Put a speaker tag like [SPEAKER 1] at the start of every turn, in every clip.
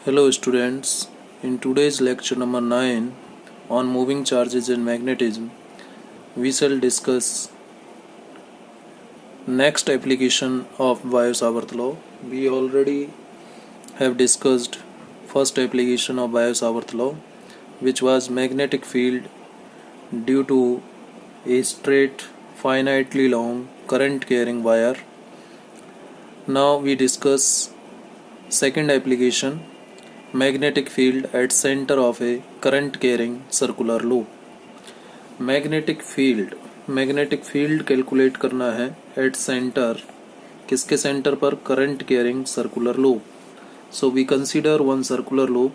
[SPEAKER 1] Hello students, in today's lecture number 9 on moving charges and magnetism, we shall discuss next application of Biot-Savart law. We already have discussed first application of Biot-Savart law, which was magnetic field due to a straight finitely long current carrying wire. Now we discuss second application, magnetic field at center of a current carrying circular loop. Magnetic field calculate करना है at centre, किसके centre पर? Current carrying circular loop. So we consider one circular loop,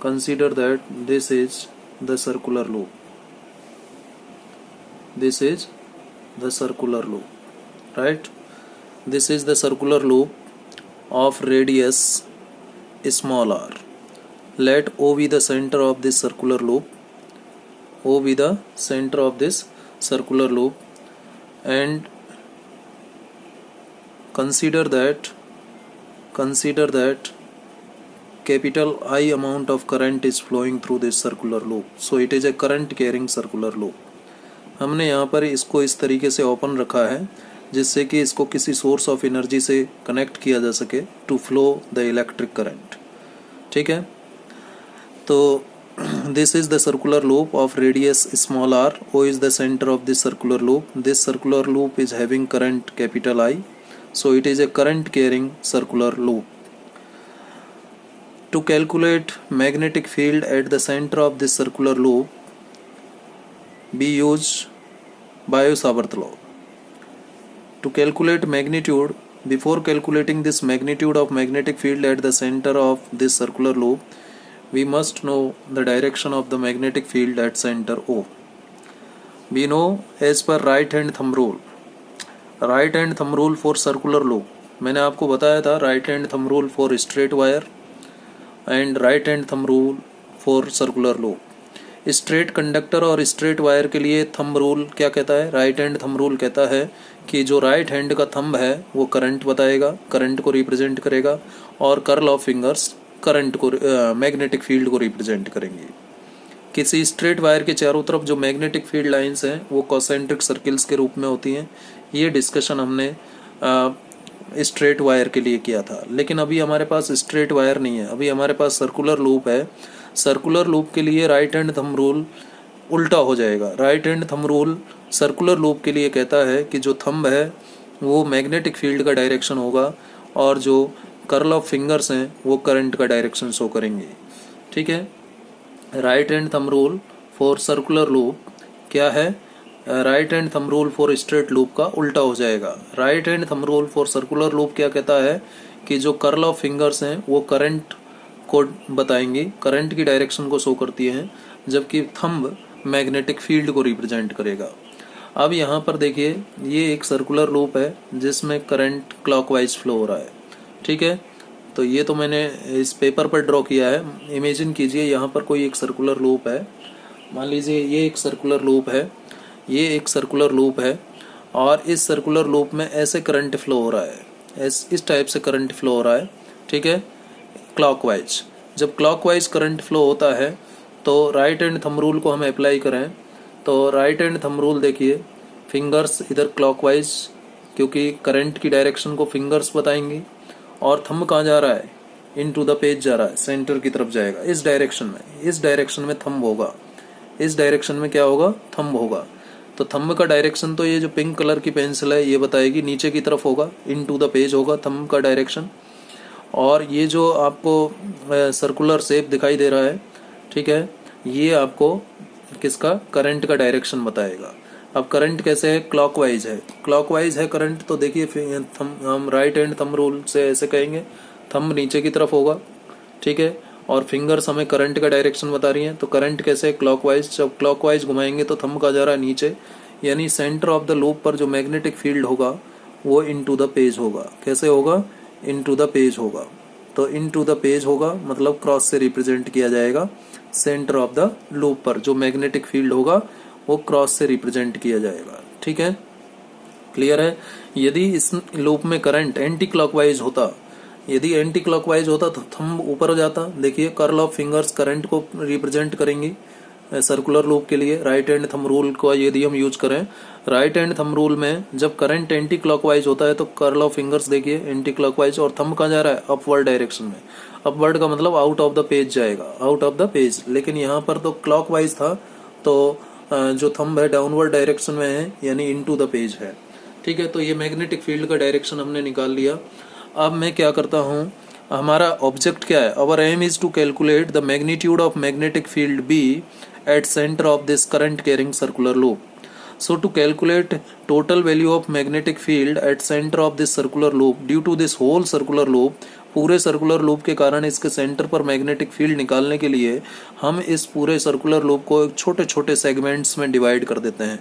[SPEAKER 1] consider that this is the circular loop, this is the circular loop, right? This is the circular loop of radius small r. Let O be the center of this circular loop. O be the center of this circular loop, and consider that capital I amount of current is flowing through this circular loop. So it is a current carrying circular loop. हमने यहाँ पर इसको इस तरीके से open रखा है जिससे कि इसको किसी सोर्स ऑफ एनर्जी से कनेक्ट किया जा सके to flow the electric current. ठीक है, तो this is the circular loop of radius small r. O is the center of this circular loop. This circular loop is having current capital I, so it is a current carrying circular loop. To calculate magnetic field at the center of this circular loop, we use Biot-Savart law. To calculate magnitude, before calculating this magnitude of magnetic field at the center of this circular loop, we must know the direction of the magnetic field at center O. We know as per right hand thumb rule for circular loop. मैंने आपको बताया था right hand thumb rule for straight wire and right hand thumb rule for circular loop. Straight conductor और straight wire के लिए thumb rule क्या कहता है? राइट हैंड थंब रूल कहता है कि जो राइट हैंड का थंब है वो करंट बताएगा, करंट को रिप्रेजेंट करेगा, और कर्ल ऑफ फिंगर्स करंट को मैग्नेटिक फील्ड को रिप्रेजेंट करेंगे. किसी स्ट्रेट वायर के चारों तरफ जो मैग्नेटिक फील्ड लाइंस हैं वो कॉन्सेंट्रिक सर्किल्स के रूप में होती हैं. ये डिस्कशन हमने स्ट्रेट वायर के लिए किया था, लेकिन अभी हमारे पास स्ट्रेट वायर नहीं है, अभी हमारे पास सर्कुलर लूप है. सर्कुलर लूप के लिए राइट हैंड थंब रूल उल्टा हो जाएगा. Right hand thumb rule circular loop के लिए कहता है कि जो थंब है वो मैग्नेटिक फील्ड का डायरेक्शन होगा और जो कर्ल ऑफ फिंगर्स हैं वो करंट का डायरेक्शन शो करेंगे. ठीक है, right hand thumb rule for circular loop क्या है? Right hand thumb rule for straight loop का उल्टा हो जाएगा. Right hand thumb rule for circular loop क्या कहता है कि जो कर्ल ऑफ फिंगर्स हैं वो करंट को बताएंगी, करंट की डायरेक्शन को शो करती हैं, जबकि थंब मैग्नेटिक फील्ड को रिप्रेजेंट करेगा. अब यहाँ पर देखिए, ये एक सर्कुलर लूप है जिसमें करंट क्लॉकवाइज फ्लो हो रहा है. ठीक है, तो ये तो मैंने इस पेपर पर ड्रॉ किया है. इमेजिन कीजिए यहाँ पर कोई एक सर्कुलर लूप है. मान लीजिए ये एक सर्कुलर लूप है, ये एक सर्कुलर लूप है, और इस सर्कुलर लूप में ऐसे करंट फ्लो हो रहा है, इस टाइप से करंट फ्लो हो रहा है. ठीक है, क्लॉकवाइज. जब क्लॉकवाइज करंट फ्लो होता है तो राइट हैंड थंब रूल को हम अप्लाई करें तो राइट हैंड थंब रूल देखिए, फिंगर्स इधर क्लॉकवाइज, क्योंकि करंट की डायरेक्शन को फिंगर्स बताएंगी, और थंब कहाँ जा रहा है? इनटू द पेज जा रहा है, सेंटर की तरफ जाएगा, इस डायरेक्शन में. इस डायरेक्शन में थंब होगा, इस डायरेक्शन में क्या होगा? थंब होगा. तो थंब का डायरेक्शन तो ये जो पिंक कलर की पेंसिल है ये बताएगी, नीचे की तरफ होगा, इनटू द पेज होगा थंब का डायरेक्शन. और ये जो आपको सर्कुलर शेप दिखाई दे रहा है, ठीक है, ये आपको किसका? करंट का डायरेक्शन बताएगा. अब करंट कैसे है? क्लॉकवाइज है. क्लॉकवाइज है करंट, तो देखिए हम राइट हैंड थंब रूल से ऐसे कहेंगे, थंब नीचे की तरफ होगा. ठीक है, और फिंगर्स हमें करंट का डायरेक्शन बता रही हैं. तो करंट कैसे है? क्लॉकवाइज. जब क्लॉकवाइज घुमाएंगे तो थंब का जा रहा है नीचे, यानी सेंटर ऑफ द लूप पर जो मैग्नेटिक फील्ड होगा वो इनटू द पेज होगा. कैसे होगा? इनटू द पेज होगा. तो इनटू द पेज होगा मतलब क्रॉस से रिप्रेजेंट किया जाएगा. सेंटर ऑफ द लूप पर जो मैग्नेटिक फील्ड होगा वो क्रॉस से रिप्रेजेंट किया जाएगा. ठीक है, क्लियर है? यदि इस लूप में करंट एंटी क्लॉकवाइज होता यदि एंटी क्लॉकवाइज होता तो थंब ऊपर हो जाता। देखिए कर्ल ऑफ फिंगर्स करंट को रिप्रेजेंट करेंगी सर्कुलर लूप के लिए। राइट हैंड थंब रूल को यदि हम यूज करें, राइट हैंड थंब रूल में जब करंट एंटी क्लॉकवाइज होता है तो कर्ल ऑफ फिंगर्स देखिए एंटी क्लॉकवाइज, और थंब कहाँ जा रहा है, अपवर्ड डायरेक्शन में। अपवर्ड का मतलब आउट ऑफ द पेज जाएगा, आउट ऑफ द पेज। लेकिन यहाँ पर तो क्लॉकवाइज था, तो जो थंब है डाउनवर्ड डायरेक्शन में है, यानी इनटू द पेज है। ठीक है, तो ये मैग्नेटिक फील्ड का डायरेक्शन हमने निकाल लिया। अब मैं क्या करता हूँ, हमारा ऑब्जेक्ट क्या है, our aim is to calculate the magnitude of magnetic field B at center of this current carrying circular loop. So to calculate total value of magnetic field at center of this circular loop due to this whole circular loop, पूरे circular loop के कारण इसके centre पर magnetic field निकालने के लिए हम इस पूरे सर्कुलर लूप को छोटे छोटे सेगमेंट्स में डिवाइड कर देते हैं,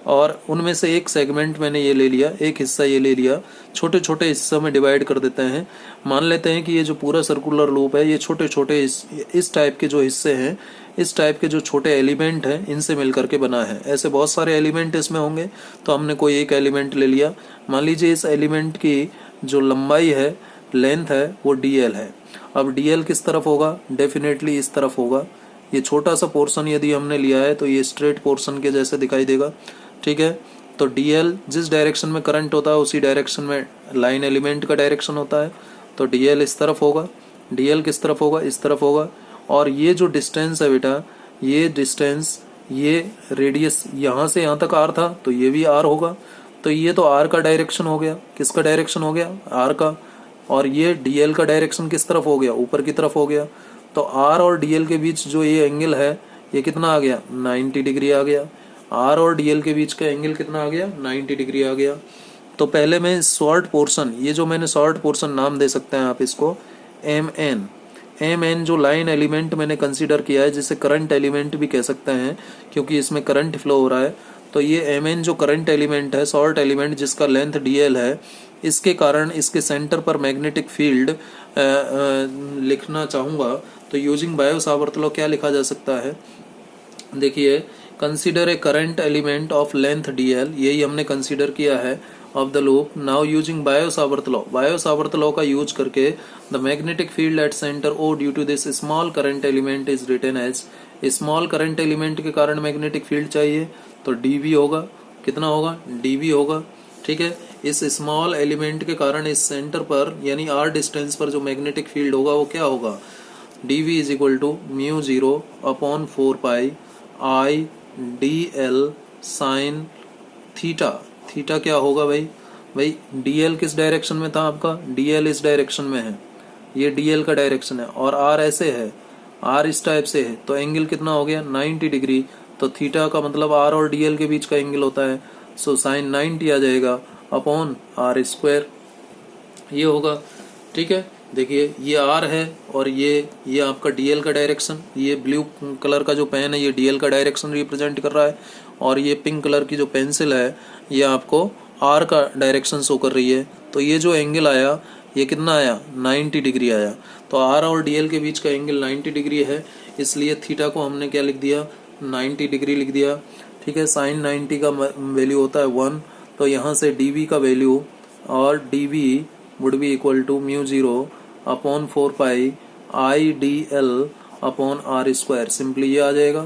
[SPEAKER 1] और उनमें से एक सेगमेंट मैंने ये ले लिया, एक हिस्सा ये ले लिया, छोटे छोटे हिस्सों में डिवाइड कर देते हैं। मान लेते हैं कि ये जो पूरा सर्कुलर लूप है, ये छोटे छोटे इस टाइप के जो हिस्से हैं, इस टाइप के जो छोटे एलिमेंट हैं, इनसे मिलकर के बना है। ऐसे बहुत सारे एलिमेंट इसमें होंगे, तो हमने कोई एक एलिमेंट ले लिया। मान लीजिए इस एलिमेंट की जो लंबाई है, लेंथ है, वो dl है। अब dl किस तरफ होगा, डेफिनेटली इस तरफ होगा। ये छोटा सा पोर्शन यदि हमने लिया है तो ये स्ट्रेट पोर्शन के जैसे दिखाई देगा। ठीक है, तो dl जिस डायरेक्शन में करंट होता है उसी डायरेक्शन में लाइन एलिमेंट का डायरेक्शन होता है, तो dl इस तरफ होगा। dl किस तरफ होगा, इस तरफ होगा। और ये जो डिस्टेंस है बेटा, ये डिस्टेंस, ये रेडियस यहाँ से यहाँ तक r था, तो ये भी r होगा। तो ये तो r का डायरेक्शन हो गया, किसका डायरेक्शन हो गया, r का। और ये dl का डायरेक्शन किस तरफ हो गया, ऊपर की तरफ हो गया। तो r और dl के बीच जो ये एंगल है, ये कितना आ गया, 90 डिग्री आ गया। r और dl के बीच का एंगल कितना आ गया, 90 डिग्री आ गया। तो पहले मैं शॉर्ट पोर्शन, ये जो मैंने शॉर्ट पोर्शन नाम दे सकते हैं आप इसको mn जो लाइन एलिमेंट मैंने कंसीडर किया है, जिसे करंट एलिमेंट भी कह सकते हैं क्योंकि इसमें करंट फ्लो हो रहा है। तो ये mn जो करंट एलिमेंट है, शॉर्ट एलिमेंट जिसका लेंथ dl है, इसके कारण इसके सेंटर पर मैग्नेटिक फील्ड लिखना चाहूँगा तो यूजिंग बायो-सावर्त लॉ क्या लिखा जा सकता है। देखिए, consider a current element of length dl, यही हमने कंसीडर किया है of the loop. Now using Biot Savart law, Biot Savart law का यूज करके the magnetic field at centre O due to this small current element is written as, small current element के कारण magnetic field चाहिए तो dv होगा, कितना होगा, dv होगा। ठीक है, इस स्मॉल एलिमेंट के कारण इस सेंटर पर यानी r डिस्टेंस पर जो मैग्नेटिक फील्ड होगा वो क्या होगा, dv is equal to mu 0 upon 4 pi I dl sine theta. Theta क्या होगा भाई, dl किस डायरेक्शन में था आपका, dl इस डायरेक्शन में है, ये dl का डायरेक्शन है, और r ऐसे है, r इस टाइप से है, तो एंगल कितना हो गया, 90 डिग्री। तो थीटा का मतलब r और dl के बीच का एंगल होता है, सो साइन 90 आ जाएगा अपॉन r स्क्वायर, ये होगा। ठीक है, देखिए ये r है और ये आपका dl का डायरेक्शन, ये ब्लू कलर का जो पेन है ये dl का डायरेक्शन रिप्रेजेंट कर रहा है, और ये पिंक कलर की जो पेंसिल है ये आपको r का डायरेक्शन शो कर रही है। तो ये जो एंगल आया ये कितना आया, 90 डिग्री आया। तो r और dl के बीच का एंगल 90 डिग्री है, इसलिए थीटा को हमने क्या लिख दिया, 90 डिग्री लिख दिया। ठीक है, साइन 90 का वैल्यू होता है 1, तो यहाँ से dv का वैल्यू, और dv would be equal to mu 0 upon 4 pi I dl upon r square. Simply ये आ जाएगा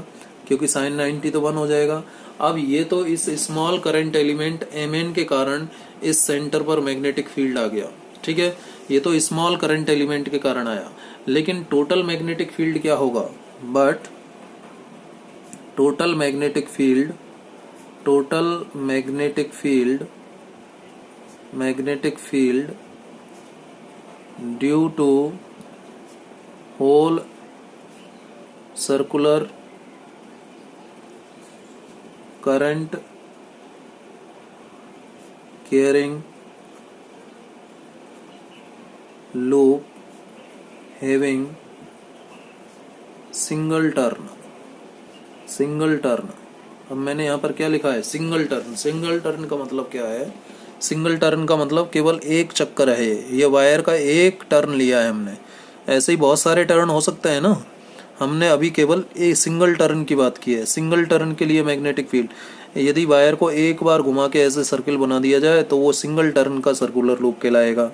[SPEAKER 1] क्योंकि साइन 90 तो 1 हो जाएगा। अब ये तो इस स्मॉल करंट एलिमेंट mn के कारण इस सेंटर पर मैग्नेटिक फील्ड आ गया। ठीक है, ये तो स्मॉल करंट एलिमेंट के कारण आया, लेकिन टोटल मैग्नेटिक फील्ड क्या होगा, but total magnetic field due to whole circular current carrying loop having single turn. अब मैंने यहाँ पर क्या लिखा है, सिंगल टर्न का मतलब क्या है, सिंगल टर्न का मतलब केवल एक चक्कर है, ये वायर का एक टर्न लिया है हमने। ऐसे ही बहुत सारे टर्न हो सकते हैं ना, हमने अभी केवल एक सिंगल टर्न की बात की है। सिंगल टर्न के लिए मैग्नेटिक फील्ड, यदि वायर को एक बार घुमा के ऐसे सर्किल बना दिया जाए तो वो सिंगल टर्न का सर्कुलर लूप कहलाएगा।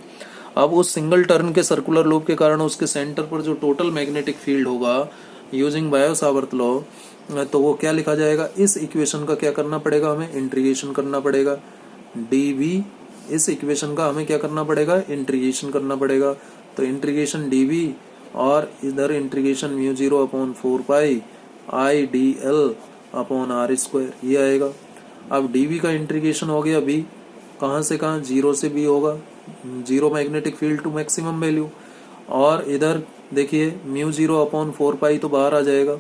[SPEAKER 1] अब उस सिंगल टर्न के सर्कुलर लूप के कारण उसके सेंटर पर जो टोटल मैग्नेटिक फील्ड होगा यूजिंग बायो-सावर्त लॉ, तो वो क्या लिखा जाएगा, इस इक्वेशन का क्या करना पड़ेगा, हमें इंटीग्रेशन करना पड़ेगा। डीवी, इस इक्वेशन का हमें क्या करना पड़ेगा, इंटीग्रेशन करना पड़ेगा। तो इंटीग्रेशन डीवी और इधर integration mu 0 upon 4 pi I d l upon r square, ये आएगा। अब डीवी का इंटीग्रेशन हो गया बी, कहाँ से कहाँ, 0 से बी होगा, 0 magnetic field to maximum value. और इधर देखिए म्यू 0 अपॉन 4 पाई तो बाहर आ जाएगा,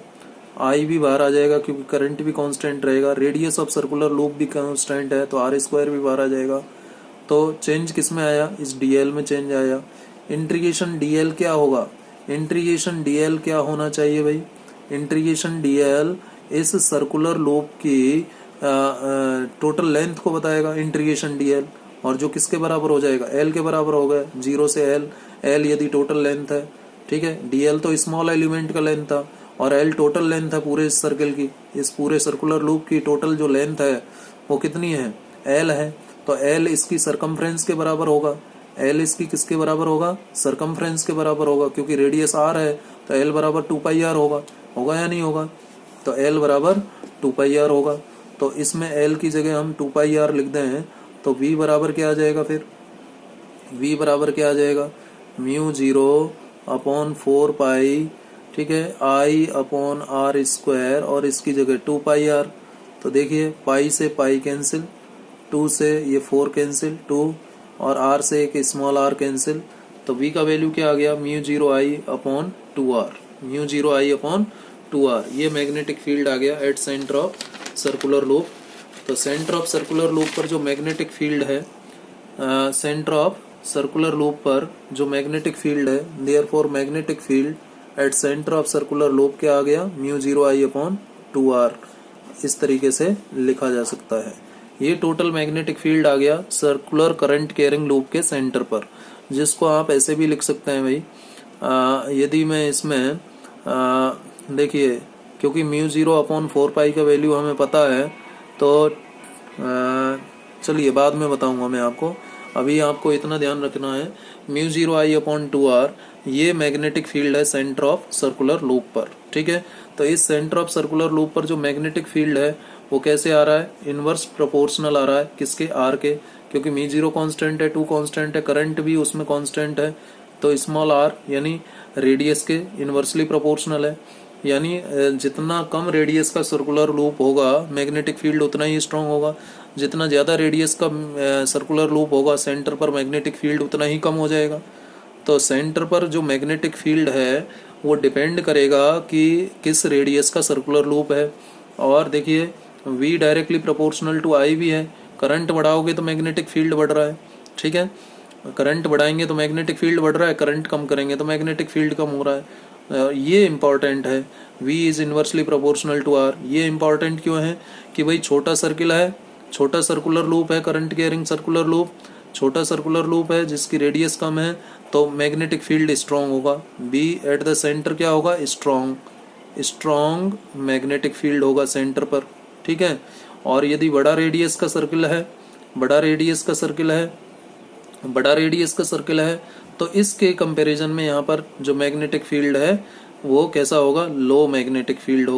[SPEAKER 1] आई भी बाहर आ जाएगा क्योंकि करंट भी कांस्टेंट रहेगा, रेडियस ऑफ सर्कुलर लूप भी कांस्टेंट है तो आर स्क्वायर भी बाहर आ जाएगा। तो चेंज किस में आया, इस डीएल में चेंज आया। इंटीग्रेशन डीएल क्या होगा, इंटीग्रेशन डीएल क्या होना चाहिए भाई, इंटीग्रेशन डीएल इस सर्कुलर लूप की टोटल लेंथ को बताएगा इंटीग्रेशन डीएल, और जो किसके बराबर हो जाएगा, एल के बराबर हो गया, 0 से एल, एल यदि टोटल लेंथ है, ठीक है, डीएल तो स्मॉल एलिमेंट का लेंथ था और एल टोटल लेंथ है पूरे इस सर्कल की, इस पूरे सर्कुलर लूप की टोटल जो लेंथ है वो कितनी है, एल है। तो एल इसकी सरकमफ्रेंस के बराबर होगा, एल इसकी किसके बराबर होगा, सरकमफ्रेंस के बराबर होगा, क्योंकि रेडियस आर है तो एल बराबर 2 पाई आर होगा, होगा या नहीं होगा, तो एल बराबर 2 पाई आर होगा। तो इसमें एल की जगह हम 2 पाई आर लिख दें तो वी बराबर क्या आ जाएगा, फिर वी बराबर क्या आ जाएगा, म्यू 0 अपॉन 4 पाई, ठीक है, आई अपॉन आर स्क्वायर और इसकी जगह 2 पाई आर। तो देखिए पाई से पाई कैंसिल, 2 से ये 4 कैंसिल, 2 और आर से एक स्मॉल आर कैंसिल। तो वी का वैल्यू क्या आ गया, mu 0 I upon 2 r, mu 0 I upon 2 r. ये मैग्नेटिक फील्ड आ गया at centre of circular loop. तो सेंटर ऑफ सर्कुलर लूप पर जो मैग्नेटिक फील्ड है, सेंटर ऑफ सर्कुलर लूप पर जो मैग्नेटिक फील्ड है, therefore magnetic field at centre of circular loop क्या आ गया, म्यू 0 आई अपॉन 2 आर, इस तरीके से लिखा जा सकता है। ये टोटल मैग्नेटिक फील्ड आ गया सर्कुलर करंट कैरिंग लूप के सेंटर पर, जिसको आप ऐसे भी लिख सकते हैं भाई, यदि मैं इसमें देखिए, क्योंकि म्यू 0 अपॉन 4 पाई का वैल्यू हमें पता है, तो चलिए बाद में बताऊंगा मैं आपको, अभी आपको इतना ध्यान रखना है, म्यू 0 आई अपॉन 2 आर ये मैग्नेटिक फील्ड है सेंटर ऑफ सर्कुलर लूप पर, ठीक है। तो इस सेंटर ऑफ सर्कुलर लूप पर जो मैग्नेटिक फील्ड है वो कैसे आ रहा है, इनवर्स प्रोपोर्शनल आ रहा है, किसके, आर के, क्योंकि म्यू 0 कांस्टेंट है, 2 कांस्टेंट है, करंट भी उसमें कांस्टेंट है, तो स्मॉल आर यानी रेडियस के इनवर्सली प्रोपोर्शनल है। यानी जितना कम रेडियस का सर्कुलर लूप होगा मैग्नेटिक फील्ड उतना ही स्ट्रांग होगा, जितना ज़्यादा रेडियस का सर्कुलर लूप होगा सेंटर पर मैग्नेटिक फील्ड उतना ही कम हो जाएगा। तो सेंटर पर जो मैग्नेटिक फील्ड है वो डिपेंड करेगा कि किस रेडियस का सर्कुलर लूप है। और देखिए V directly proportional to I भी है, करंट बढ़ाओगे तो मैग्नेटिक फील्ड बढ़ रहा है, ठीक है, करंट बढ़ाएंगे तो मैग्नेटिक फील्ड बढ़ रहा है, करंट कम करेंगे तो मैग्नेटिक फील्ड कम हो रहा है। ये इम्पॉर्टेंट है, V is inversely proportional to R। ये इम्पॉर्टेंट क्यों है कि भाई छोटा सर्किल है, छोटा सर्कुलर लूप है, करंट कैरिंग सर्कुलर लूप, छोटा सर्कुलर लूप है जिसकी रेडियस कम है, तो मैग्नेटिक फील्ड स्ट्रांग होगा, बी एट द सेंटर क्या होगा, स्ट्रांग मैग्नेटिक फील्ड होगा सेंटर पर, ठीक है। और यदि बड़ा रेडियस का सर्किल है, बड़ा रेडियस का सर्किल है तो इसके कंपैरिजन में यहाँ पर जो मैग्नेटिक फील्ड है वो कैसा होगा, लो मैग्नेटिक फील्ड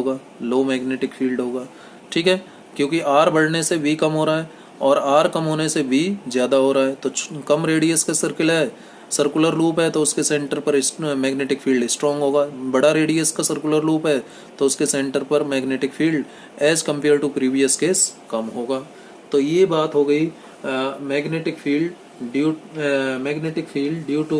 [SPEAKER 1] होगा, ठीक है, क्योंकि आर बढ़ने से वी कम हो रहा है और आर कम होने से वी ज़्यादा हो रहा है। तो कम रेडियस का सर्किल है, सर्कुलर लूप है, तो उसके सेंटर पर मैग्नेटिक फील्ड स्ट्रांग होगा। बड़ा रेडियस का सर्कुलर लूप है तो उसके सेंटर पर magnetic field as compare to previous case कम होगा। तो ये बात हो गई magnetic field due to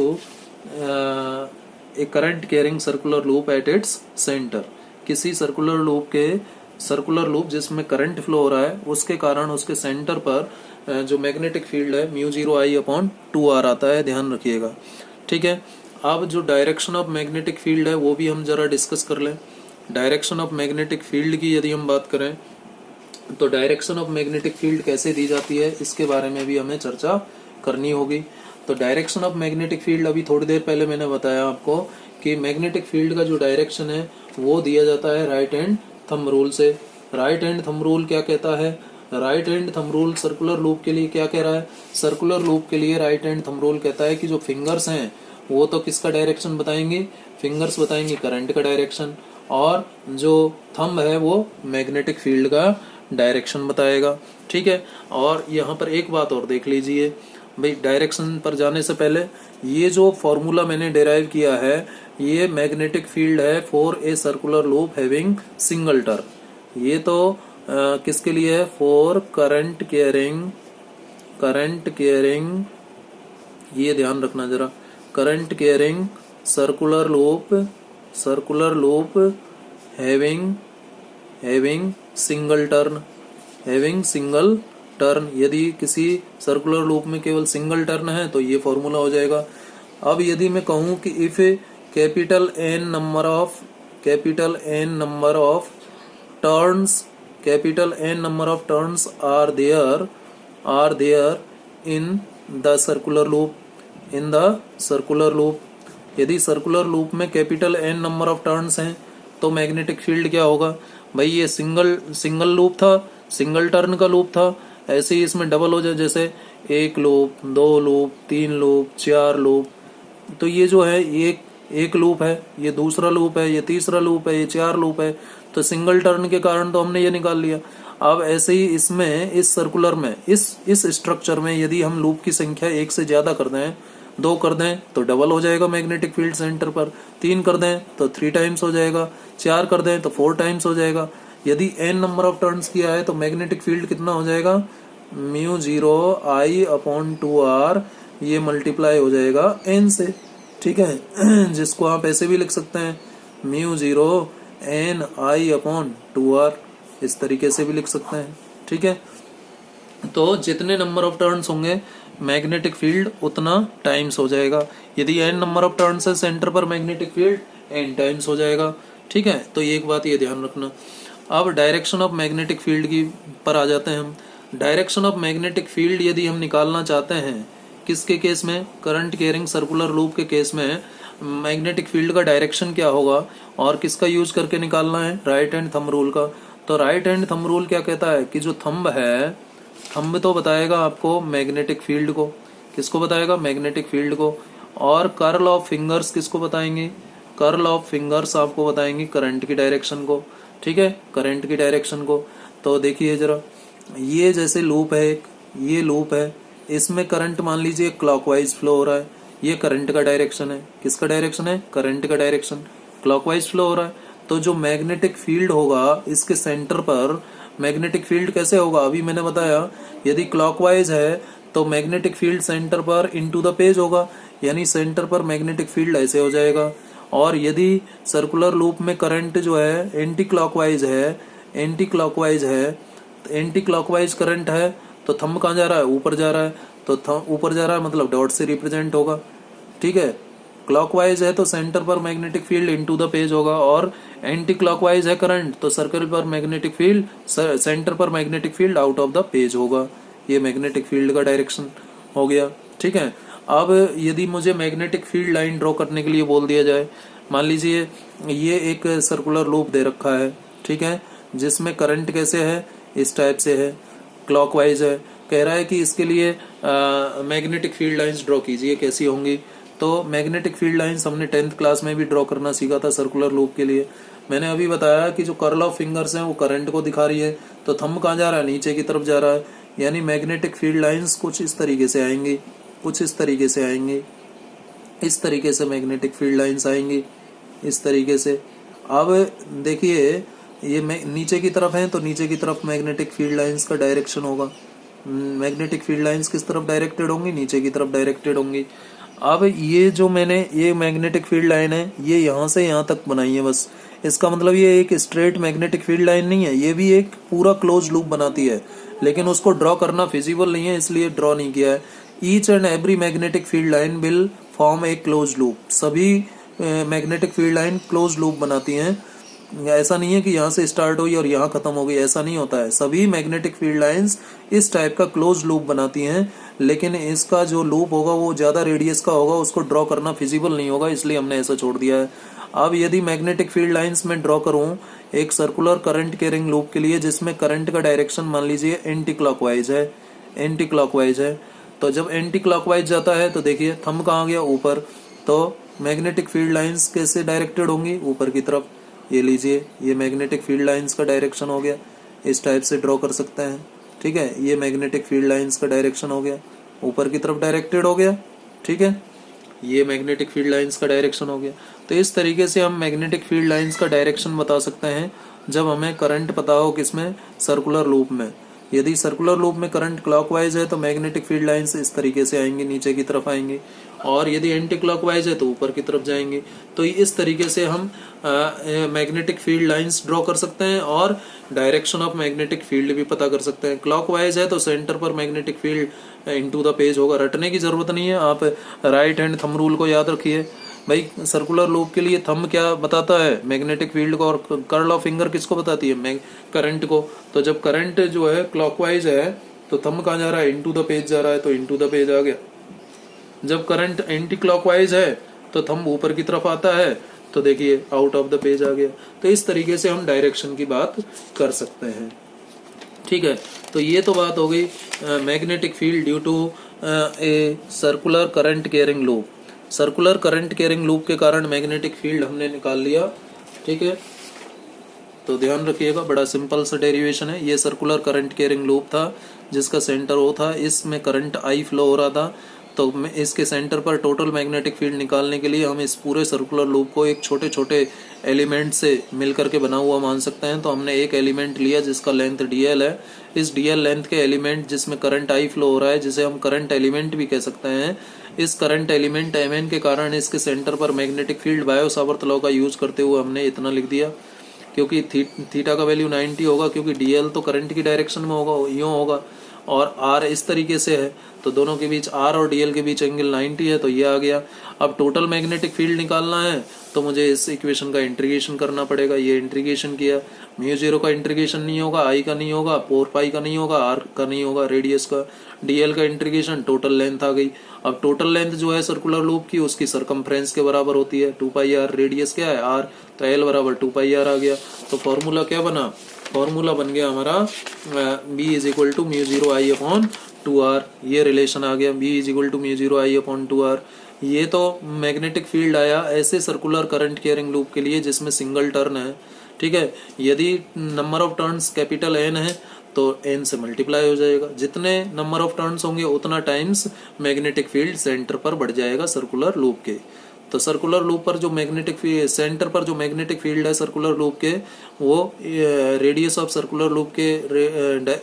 [SPEAKER 1] a current carrying circular loop at its centre. किसी सर्कुलर लूप जिसमें करंट फ्लो हो रहा है उसके कारण उसके सेंटर पर जो मैग्नेटिक फील्ड है म्यू 0 आई अपॉन 2 आर आता है, ध्यान रखिएगा, ठीक है। अब जो डायरेक्शन ऑफ मैग्नेटिक फील्ड है वो भी हम जरा डिस्कस कर लें। डायरेक्शन ऑफ मैग्नेटिक फील्ड की यदि हम बात करें तो डायरेक्शन ऑफ मैग्नेटिक फील्ड कैसे दी जाती है इसके बारे में भी हमें चर्चा करनी होगी। तो डायरेक्शन ऑफ मैग्नेटिक फील्ड अभी थोड़ी देर पहले मैंने बताया आपको कि मैग्नेटिक फील्ड का जो डायरेक्शन है वो दिया जाता है राइट हैंड थंब रूल से। राइट हैंड थंब रूल क्या कहता है, right hand thumb rule circular loop के लिए क्या कह रहा है? सर्कुलर लूप के लिए राइट हैंड थंब रूल कहता है कि जो फिंगर्स हैं वो तो किसका डायरेक्शन बताएंगे? फिंगर्स बताएंगे करंट का डायरेक्शन, और जो थंब है वो मैग्नेटिक फील्ड का डायरेक्शन बताएगा। ठीक है, और यहाँ पर एक बात और देख लीजिए भाई, डायरेक्शन पर जाने से पहले ये जो फॉर्मूला मैंने डिराइव किया है ये मैग्नेटिक फील्ड है for a circular loop having single turn. ये तो किसके लिए है? फॉर करंट केयरिंग, ये ध्यान रखना जरा, current caring circular loop having single turn. यदि किसी सर्कुलर लूप में केवल सिंगल टर्न है तो ये फॉर्मूला हो जाएगा। अब यदि मैं कहूं कि if capital N number of turns are there in the circular loop, यदि सर्कुलर लूप में capital N number of turns हैं तो मैग्नेटिक फील्ड क्या होगा? भाई ये सिंगल लूप था, सिंगल टर्न का लूप था, ऐसे ही इसमें डबल हो जाए, जैसे एक लूप, दो लूप, तीन लूप, चार लूप। तो ये जो है ये एक लूप है, ये दूसरा लूप है, ये तीसरा लूप है, ये चार लूप है। तो सिंगल टर्न के कारण तो हमने ये निकाल लिया। अब ऐसे ही इसमें इस सर्कुलर में इस स्ट्रक्चर में यदि हम लूप की संख्या एक से ज्यादा कर दें, 2 कर दें तो डबल हो जाएगा मैग्नेटिक फील्ड सेंटर पर, 3 कर दें तो 3 टाइम्स हो जाएगा, 4 कर दें तो 4 टाइम्स हो जाएगा। यदि n नंबर ऑफ टर्न्स किया है तो मैग्नेटिक फील्ड कितना हो जाएगा? μ0I/2r, ये मल्टीप्लाई हो जाएगा n से। ठीक है, जिसको आप ऐसे भी लिख सकते हैं μ0NI/2r, इस तरीके से भी लिख सकते हैं। ठीक है, तो जितने नंबर ऑफ टर्न्स होंगे मैग्नेटिक फील्ड उतना टाइम्स हो जाएगा। यदि n नंबर ऑफ टर्न्स है सेंटर पर, मैग्नेटिक फील्ड n टाइम्स हो जाएगा। ठीक है, तो एक बात ये ध्यान रखना। अब डायरेक्शन ऑफ मैग्नेटिक फील्ड की पर आ जाते हैं हम। डायरेक्शन ऑफ मैग्नेटिक फील्ड यदि हम निकालना चाहते हैं, किसके केस में? करंट केयरिंग सर्कुलर लूप के केस में मैग्नेटिक फील्ड का डायरेक्शन क्या होगा और किसका यूज करके निकालना है? राइट हैंड थंब रूल का। तो राइट हैंड थंब रूल क्या कहता है कि जो थंब है, थंब तो बताएगा आपको मैग्नेटिक फील्ड को। किसको बताएगा? मैग्नेटिक फील्ड को। और कर्ल ऑफ फिंगर्स किसको बताएंगे? कर्ल ऑफ फिंगर्स आपको बताएंगे करंट की डायरेक्शन को। ठीक है, करंट की डायरेक्शन को। तो देखिए जरा, ये जैसे लूप है एक, ये लूप है, इसमें करंट मान लीजिए क्लॉकवाइज फ्लो हो रहा है, ये करंट का डायरेक्शन है। किसका डायरेक्शन है? करंट का डायरेक्शन, क्लॉकवाइज फ्लो हो रहा है। तो जो मैग्नेटिक फील्ड होगा इसके सेंटर पर, मैग्नेटिक फील्ड कैसे होगा? अभी मैंने बताया, यदि क्लॉकवाइज है तो मैग्नेटिक फील्ड सेंटर पर इनटू द पेज होगा, यानी सेंटर पर मैग्नेटिक फील्ड ऐसे हो जाएगा। और यदि सर्कुलर लूप में करंट जो है एंटी क्लॉकवाइज करंट है तो थंब कहाँ जा रहा है? ऊपर जा रहा है। तो ऊपर जा रहा है मतलब डॉट से रिप्रेजेंट होगा। ठीक है, क्लॉकवाइज है तो सेंटर पर magnetic field into the page होगा, और एंटी क्लॉकवाइज है करंट तो सर्कल पर मैग्नेटिक फील्ड, सेंटर पर magnetic field out of the page होगा। ये मैग्नेटिक फील्ड का डायरेक्शन हो गया। ठीक है, अब यदि मुझे मैग्नेटिक फील्ड लाइन ड्रॉ करने के लिए बोल दिया जाए, मान लीजिए ये एक सर्कुलर लूप दे रखा है, ठीक है, जिसमें करंट कैसे है? इस टाइप से है, क्लॉकवाइज है। कह रहा है कि इसके लिए मैग्नेटिक फील्ड लाइंस ड्रॉ कीजिए, कैसी होंगी? तो मैग्नेटिक फील्ड लाइंस हमने 10th क्लास में भी ड्रॉ करना सीखा था सर्कुलर लूप के लिए। मैंने अभी बताया कि जो कर्ल ऑफ फिंगर्स हैं वो करंट को दिखा रही है, तो थंब कहाँ जा रहा है? नीचे की तरफ जा रहा है, यानी मैग्नेटिक फील्ड लाइंस कुछ इस तरीके से आएंगी, इस तरीके से मैग्नेटिक फील्ड लाइंस आएंगी, इस तरीके से। अब देखिए ये नीचे की तरफ है तो नीचे की तरफ मैग्नेटिक फील्ड लाइंस का डायरेक्शन होगा। मैग्नेटिक फील्ड लाइंस किस तरफ डायरेक्टेड होंगी? नीचे की तरफ डायरेक्टेड होंगी। अब ये जो मैंने ये मैग्नेटिक फील्ड लाइन है, ये यहाँ से यहाँ तक बनाई है बस। इसका मतलब ये एक स्ट्रेट मैग्नेटिक फील्ड लाइन नहीं है, ये भी एक पूरा क्लोज लूप बनाती है, लेकिन उसको ड्रॉ करना फिजिबल नहीं है इसलिए ड्रॉ नहीं किया है। Each and every magnetic field line will form a close loop. सभी magnetic field line close loop बनाती हैं। ऐसा नहीं है कि यहाँ से स्टार्ट हुई और यहाँ खत्म हो गई, ऐसा नहीं होता है। सभी मैग्नेटिक फील्ड लाइंस इस टाइप का क्लोज लूप बनाती हैं, लेकिन इसका जो लूप होगा वो ज्यादा रेडियस का होगा, उसको ड्रॉ करना फिजिबल नहीं होगा, इसलिए हमने ऐसा छोड़ दिया है। अब यदि मैग्नेटिक फील्ड लाइंस में ड्रॉ करूं एक सर्कुलर करंट कैरिंग लूप के लिए जिसमें करंट का डायरेक्शन मान लीजिए एंटी क्लॉकवाइज है, तो जब एंटी क्लॉकवाइज जाता है तो देखिए थंब कहाँ गया, ऊपर, तो मैग्नेटिक फील्ड लाइंस कैसे डायरेक्टेड होंगी, ऊपर की तरफ। ये लीजिए, ये मैग्नेटिक फील्ड लाइंस का डायरेक्शन हो गया, इस टाइप से ड्रॉ कर सकते हैं। ठीक है, ये मैग्नेटिक फील्ड लाइंस का डायरेक्शन हो गया, ऊपर की तरफ डायरेक्टेड हो गया। ठीक है, ये मैग्नेटिक फील्ड लाइंस का डायरेक्शन हो गया। तो इस तरीके से हम मैग्नेटिक फील्ड लाइंस का डायरेक्शन बता सकते हैं जब हमें करंट पता हो, किसमें, सर्कुलर लूप में। यदि सर्कुलर लूप में करंट क्लॉकवाइज है तो मैग्नेटिक फील्ड लाइंस इस तरीके से आएंगी, नीचे की तरफ आएंगी, और यदि एंटी क्लॉकवाइज है तो ऊपर की तरफ जाएंगे। तो इस तरीके से हम मैग्नेटिक फील्ड लाइंस ड्रॉ कर सकते हैं और डायरेक्शन ऑफ मैग्नेटिक फील्ड भी पता कर सकते हैं। क्लॉकवाइज है तो सेंटर पर magnetic field into the page होगा, रटने की जरूरत नहीं है, आप राइट हैंड थंब रूल को याद रखिए। भाई सर्कुलर लूप के लिए थंब क्या बताता है, मैग्नेटिक फील्ड को, और कर्ल ऑफ फिंगर किसको बताती है, करंट को। तो जब करंट जो है क्लॉकवाइज है तो थंब कहाँ जा रहा है, इनटू द पेज जा रहा है, तो इनटू द पेज आ गया। जब करंट एंटी क्लॉकवाइज है तो थंब ऊपर की तरफ आता है, तो देखिए आउट ऑफ द पेज आ गया। तो इस तरीके से हम डायरेक्शन की बात कर सकते हैं। ठीक है, तो ये तो बात हो गई magnetic field due to a circular current carrying loop. Circular current carrying loop के कारण मैग्नेटिक फील्ड हमने निकाल लिया। ठीक है, तो ध्यान रखिएगा, बड़ा सिंपल सा डेरिवेशन है। ये सर्कुलर करंट कैरिंग लूप था जिसका सेंटर O था, इसमें करंट I फ्लो हो रहा था। तो इसके सेंटर पर टोटल मैग्नेटिक फील्ड निकालने के लिए हम इस पूरे सर्कुलर लूप को एक छोटे छोटे एलिमेंट से मिलकर के बना हुआ मान सकते हैं। तो हमने एक एलिमेंट लिया जिसका लेंथ dl है। इस dl लेंथ के एलिमेंट जिसमें करंट I फ्लो हो रहा है, जिसे हम करंट एलिमेंट भी कह सकते हैं, इस करंट एलिमेंट Mn के कारण इसके सेंटर पर मैग्नेटिक फील्ड बायो-सावर्त लॉ का यूज करते हुए हमने इतना लिख दिया। क्योंकि थीटा का वैल्यू 90 होगा, क्योंकि dl तो करंट की डायरेक्शन में होगा, यूँ होगा, और r इस तरीके से है, तो दोनों के बीच r और dl के बीच एंगल 90 है, तो ये आ गया। अब टोटल मैग्नेटिक फील्ड निकालना है तो मुझे इस इक्वेशन का इंटीग्रेशन करना पड़ेगा। ये इंटीग्रेशन किया, म्यू जीरो का इंटीग्रेशन नहीं होगा, i का नहीं होगा, 4 पाई का नहीं होगा, r का नहीं होगा, रेडियस का, dl का इंटीग्रेशन, टोटल लेंथ आ गई। अब टोटल लेंथ जो है सर्कुलर लूप की उसकी सरकमफ्रेंस के बराबर होती है, 2 पाई r, रेडियस क्या है r, तो l बराबर 2 पाई r आ गया। तो फॉर्मूला क्या बना, फॉर्मूला बन गया हमारा b is equal to mu zero I upon 2r। ये रिलेशन आ गया, b is equal to mu zero I upon 2r। ये तो मैग्नेटिक फील्ड आया ऐसे सर्कुलर करंट कैरिंग लूप के लिए जिसमें सिंगल टर्न है। ठीक है, यदि number of turns capital n है तो n से मल्टीप्लाई हो जाएगा, जितने नंबर ऑफ टर्न्स होंगे उतना टाइम्स मैग्नेटिक फील्ड सेंटर पर बढ़ जाएगा सर्कुलर लूप के। तो सर्कुलर लूप पर जो मैग्नेटिक सेंटर पर जो मैग्नेटिक फील्ड है सर्कुलर लूप के, वो रेडियस ऑफ सर्कुलर लूप के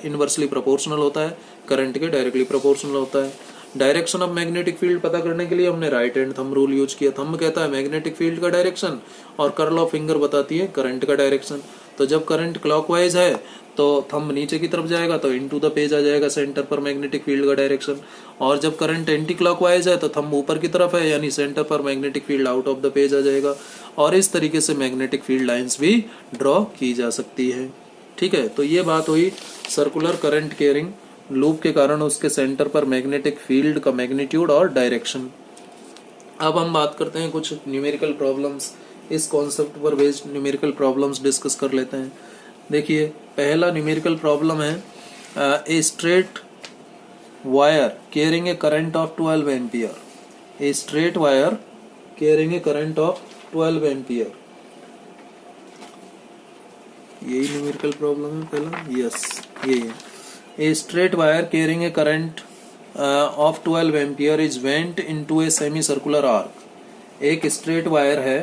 [SPEAKER 1] इनवर्सली प्रोपोर्शनल होता है, करंट के डायरेक्टली प्रोपोर्शनल होता है। डायरेक्शन ऑफ मैग्नेटिक फील्ड पता करने के लिए हमने right hand thumb rule use किया। थंब कहता है मैग्नेटिक फील्ड का डायरेक्शन और कर्ल ऑफ फिंगर बताती है करंट का डायरेक्शन। तो जब करंट क्लॉकवाइज है तो थंब नीचे की तरफ जाएगा तो इनटू द पेज आ जाएगा सेंटर पर मैग्नेटिक फील्ड का डायरेक्शन, और जब करंट एंटी क्लॉकवाइज है तो थंब ऊपर की तरफ है यानी सेंटर पर magnetic field out of the page आ जाएगा। और इस तरीके से मैग्नेटिक फील्ड लाइंस भी ड्रॉ की जा सकती है। ठीक है, तो ये बात हुई सर्कुलर करंट कैरिंग लूप के कारण उसके सेंटर पर मैग्नेटिक फील्ड का मैग्नीट्यूड और डायरेक्शन। अब हम बात करते हैं कुछ न्यूमेरिकल प्रॉब्लम्स, इस कॉन्सेप्ट पर बेस्ड न्यूमेरिकल प्रॉब्लम्स डिस्कस कर लेते हैं। देखिए, पहला न्यूमेरिकल प्रॉब्लम है a straight wire carrying a current of 12 ampere. A straight wire carrying a current of 12 ampere, यही न्यूमेरिकल प्रॉब्लम है पहला, यस यही है। A straight wire carrying a current of 12 ampere is went into a semi circular arc. एक straight wire है,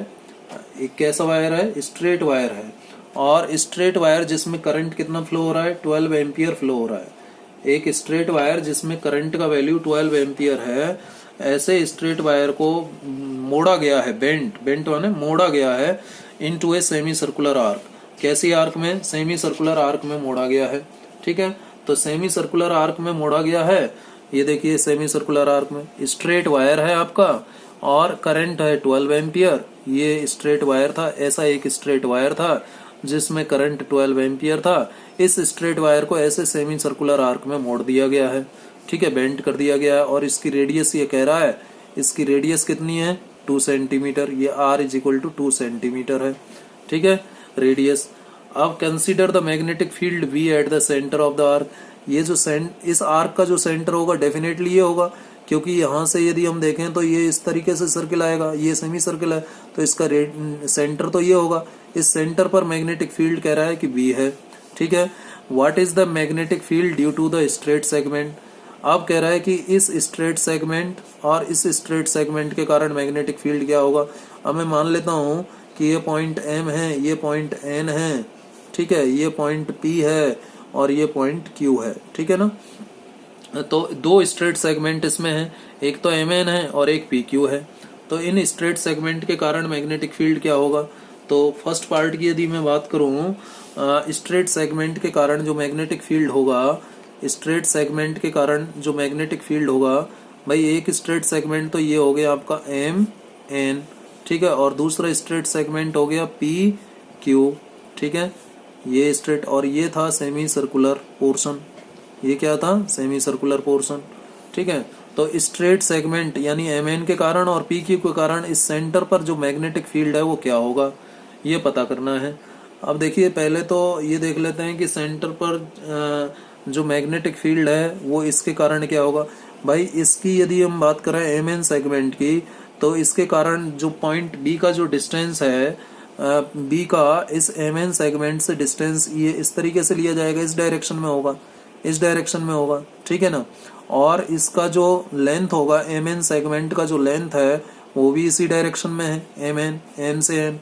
[SPEAKER 1] एक कैसा wire है, स्ट्रेट वायर है, और स्ट्रेट वायर जिसमें करंट कितना फ्लो हो रहा है, 12 एम्पियर फ्लो हो रहा है। एक स्ट्रेट वायर जिसमें करंट का वैल्यू 12 एम्पियर है, ऐसे स्ट्रेट वायर को मोड़ा गया है, बेंट माने मोड़ा गया है, into a semi circular arc. कैसी आर्क में, सेमी सर्कुलर आर्क में मोड़ा गया है। ठीक है, तो सेमी सर्कुलर आर्क में मोड़ा गया है। ये देखिए सेमी सर्कुलर आर्क में स्ट्रेट वायर है आपका और करंट है 12 एम्पियर। ये स्ट्रेट वायर था, ऐसा एक स्ट्रेट वायर था जिसमें करंट 12 एम्पियर था। इस स्ट्रेट वायर को ऐसे सेमी सर्कुलर आर्क में मोड़ दिया गया है। ठीक है, बेंड कर दिया गया है, और इसकी रेडियस ये कह रहा है, इसकी रेडियस कितनी है, 2 सेंटीमीटर, ये r is equal to 2 centimetre है, ठीक है, रेडियस। अब consider the magnetic field V at the centre of the arc. ये जो इस आर्क का जो सेंटर होगा डेफिनेटली ये होगा, क्योंकि यहाँ से यदि हम देखें तो ये इस तरीके से सर्किल आएगा, ये सेमी सर्किल है, तो इसका सेंटर तो ये होगा। इस सेंटर पर मैग्नेटिक फील्ड कह रहा है कि V है, ठीक है। What is the magnetic field due to the straight segment. अब कह रहा है कि इस स्ट्रेट सेगमेंट और इस स्ट्रेट सेगमेंट के कारण मैग्नेटिक फील्ड क्या होगा। अब मैं मान लेता हूँ कि ये पॉइंट M है, ये पॉइंट N है, ठीक है, ये पॉइंट P है और ये पॉइंट Q है, ठीक है ना। तो दो स्ट्रेट सेगमेंट इसमें हैं, एक तो MN है और एक PQ है। तो इन स्ट्रेट सेगमेंट के कारण मैग्नेटिक फील्ड क्या होगा। तो फर्स्ट पार्ट की यदि मैं बात करूं, स्ट्रेट सेगमेंट के कारण जो मैग्नेटिक फील्ड होगा, स्ट्रेट सेगमेंट के कारण जो मैग्नेटिक फील्ड होगा, भाई एक स्ट्रेट सेगमेंट तो ये हो गया आपका MN, ठीक है, और दूसरा स्ट्रेट सेगमेंट हो गया PQ, ठीक है, ये स्ट्रेट, और ये था सेमी सर्कुलर पोर्शन, ये क्या था, सेमी सर्कुलर पोर्शन, ठीक है। तो स्ट्रेट सेगमेंट यानी MN के कारण और PQ के कारण इस सेंटर पर जो मैग्नेटिक फील्ड है वो क्या होगा, ये पता करना है। अब देखिए पहले तो ये देख लेते हैं कि सेंटर पर जो मैग्नेटिक फील्ड है वो इसके कारण क्या होगा। भाई इसकी यदि हम बात करें MN सेगमेंट की, तो इसके कारण जो पॉइंट B का जो डिस्टेंस है, B का इस MN सेगमेंट से डिस्टेंस ये इस तरीके से लिया जाएगा, इस डायरेक्शन में होगा, इस डायरेक्शन में होगा, ठीक है ना। और इसका जो लेंथ होगा, MN सेगमेंट का जो लेंथ है वो भी इसी डायरेक्शन में है, MN, M से N,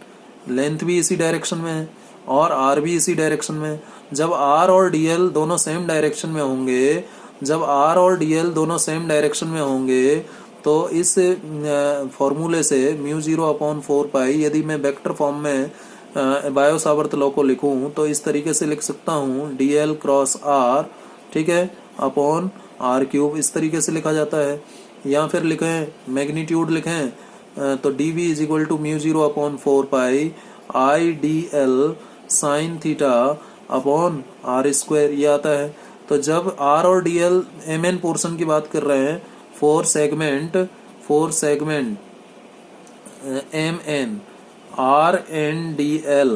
[SPEAKER 1] लेंथ भी इसी डायरेक्शन में है और R भी इसी डायरेक्शन में है। जब R और DL दोनों सेम डायरेक्शन में होंगे, जब R और DL दोनों सेम डायरेक्शन में होंगे, तो इस फॉर्मूले से μ0/4π यदि मैं वेक्टर फॉर्म में बायो सावर्त लॉ को लिखूं तो इस तरीके से लिख सकता हूं, DL क्रॉस R, ठीक है, अपॉन R3, इस तरीके से लिखा जाता है। या फिर लिखें मैग्नीट्यूड लिखें तो dV is equal to μ0/4π IDL sine theta upon R², ये आता है। तो जब R और DL MN पोर्शन की बात कर रहे हैं, four segment MN R and DL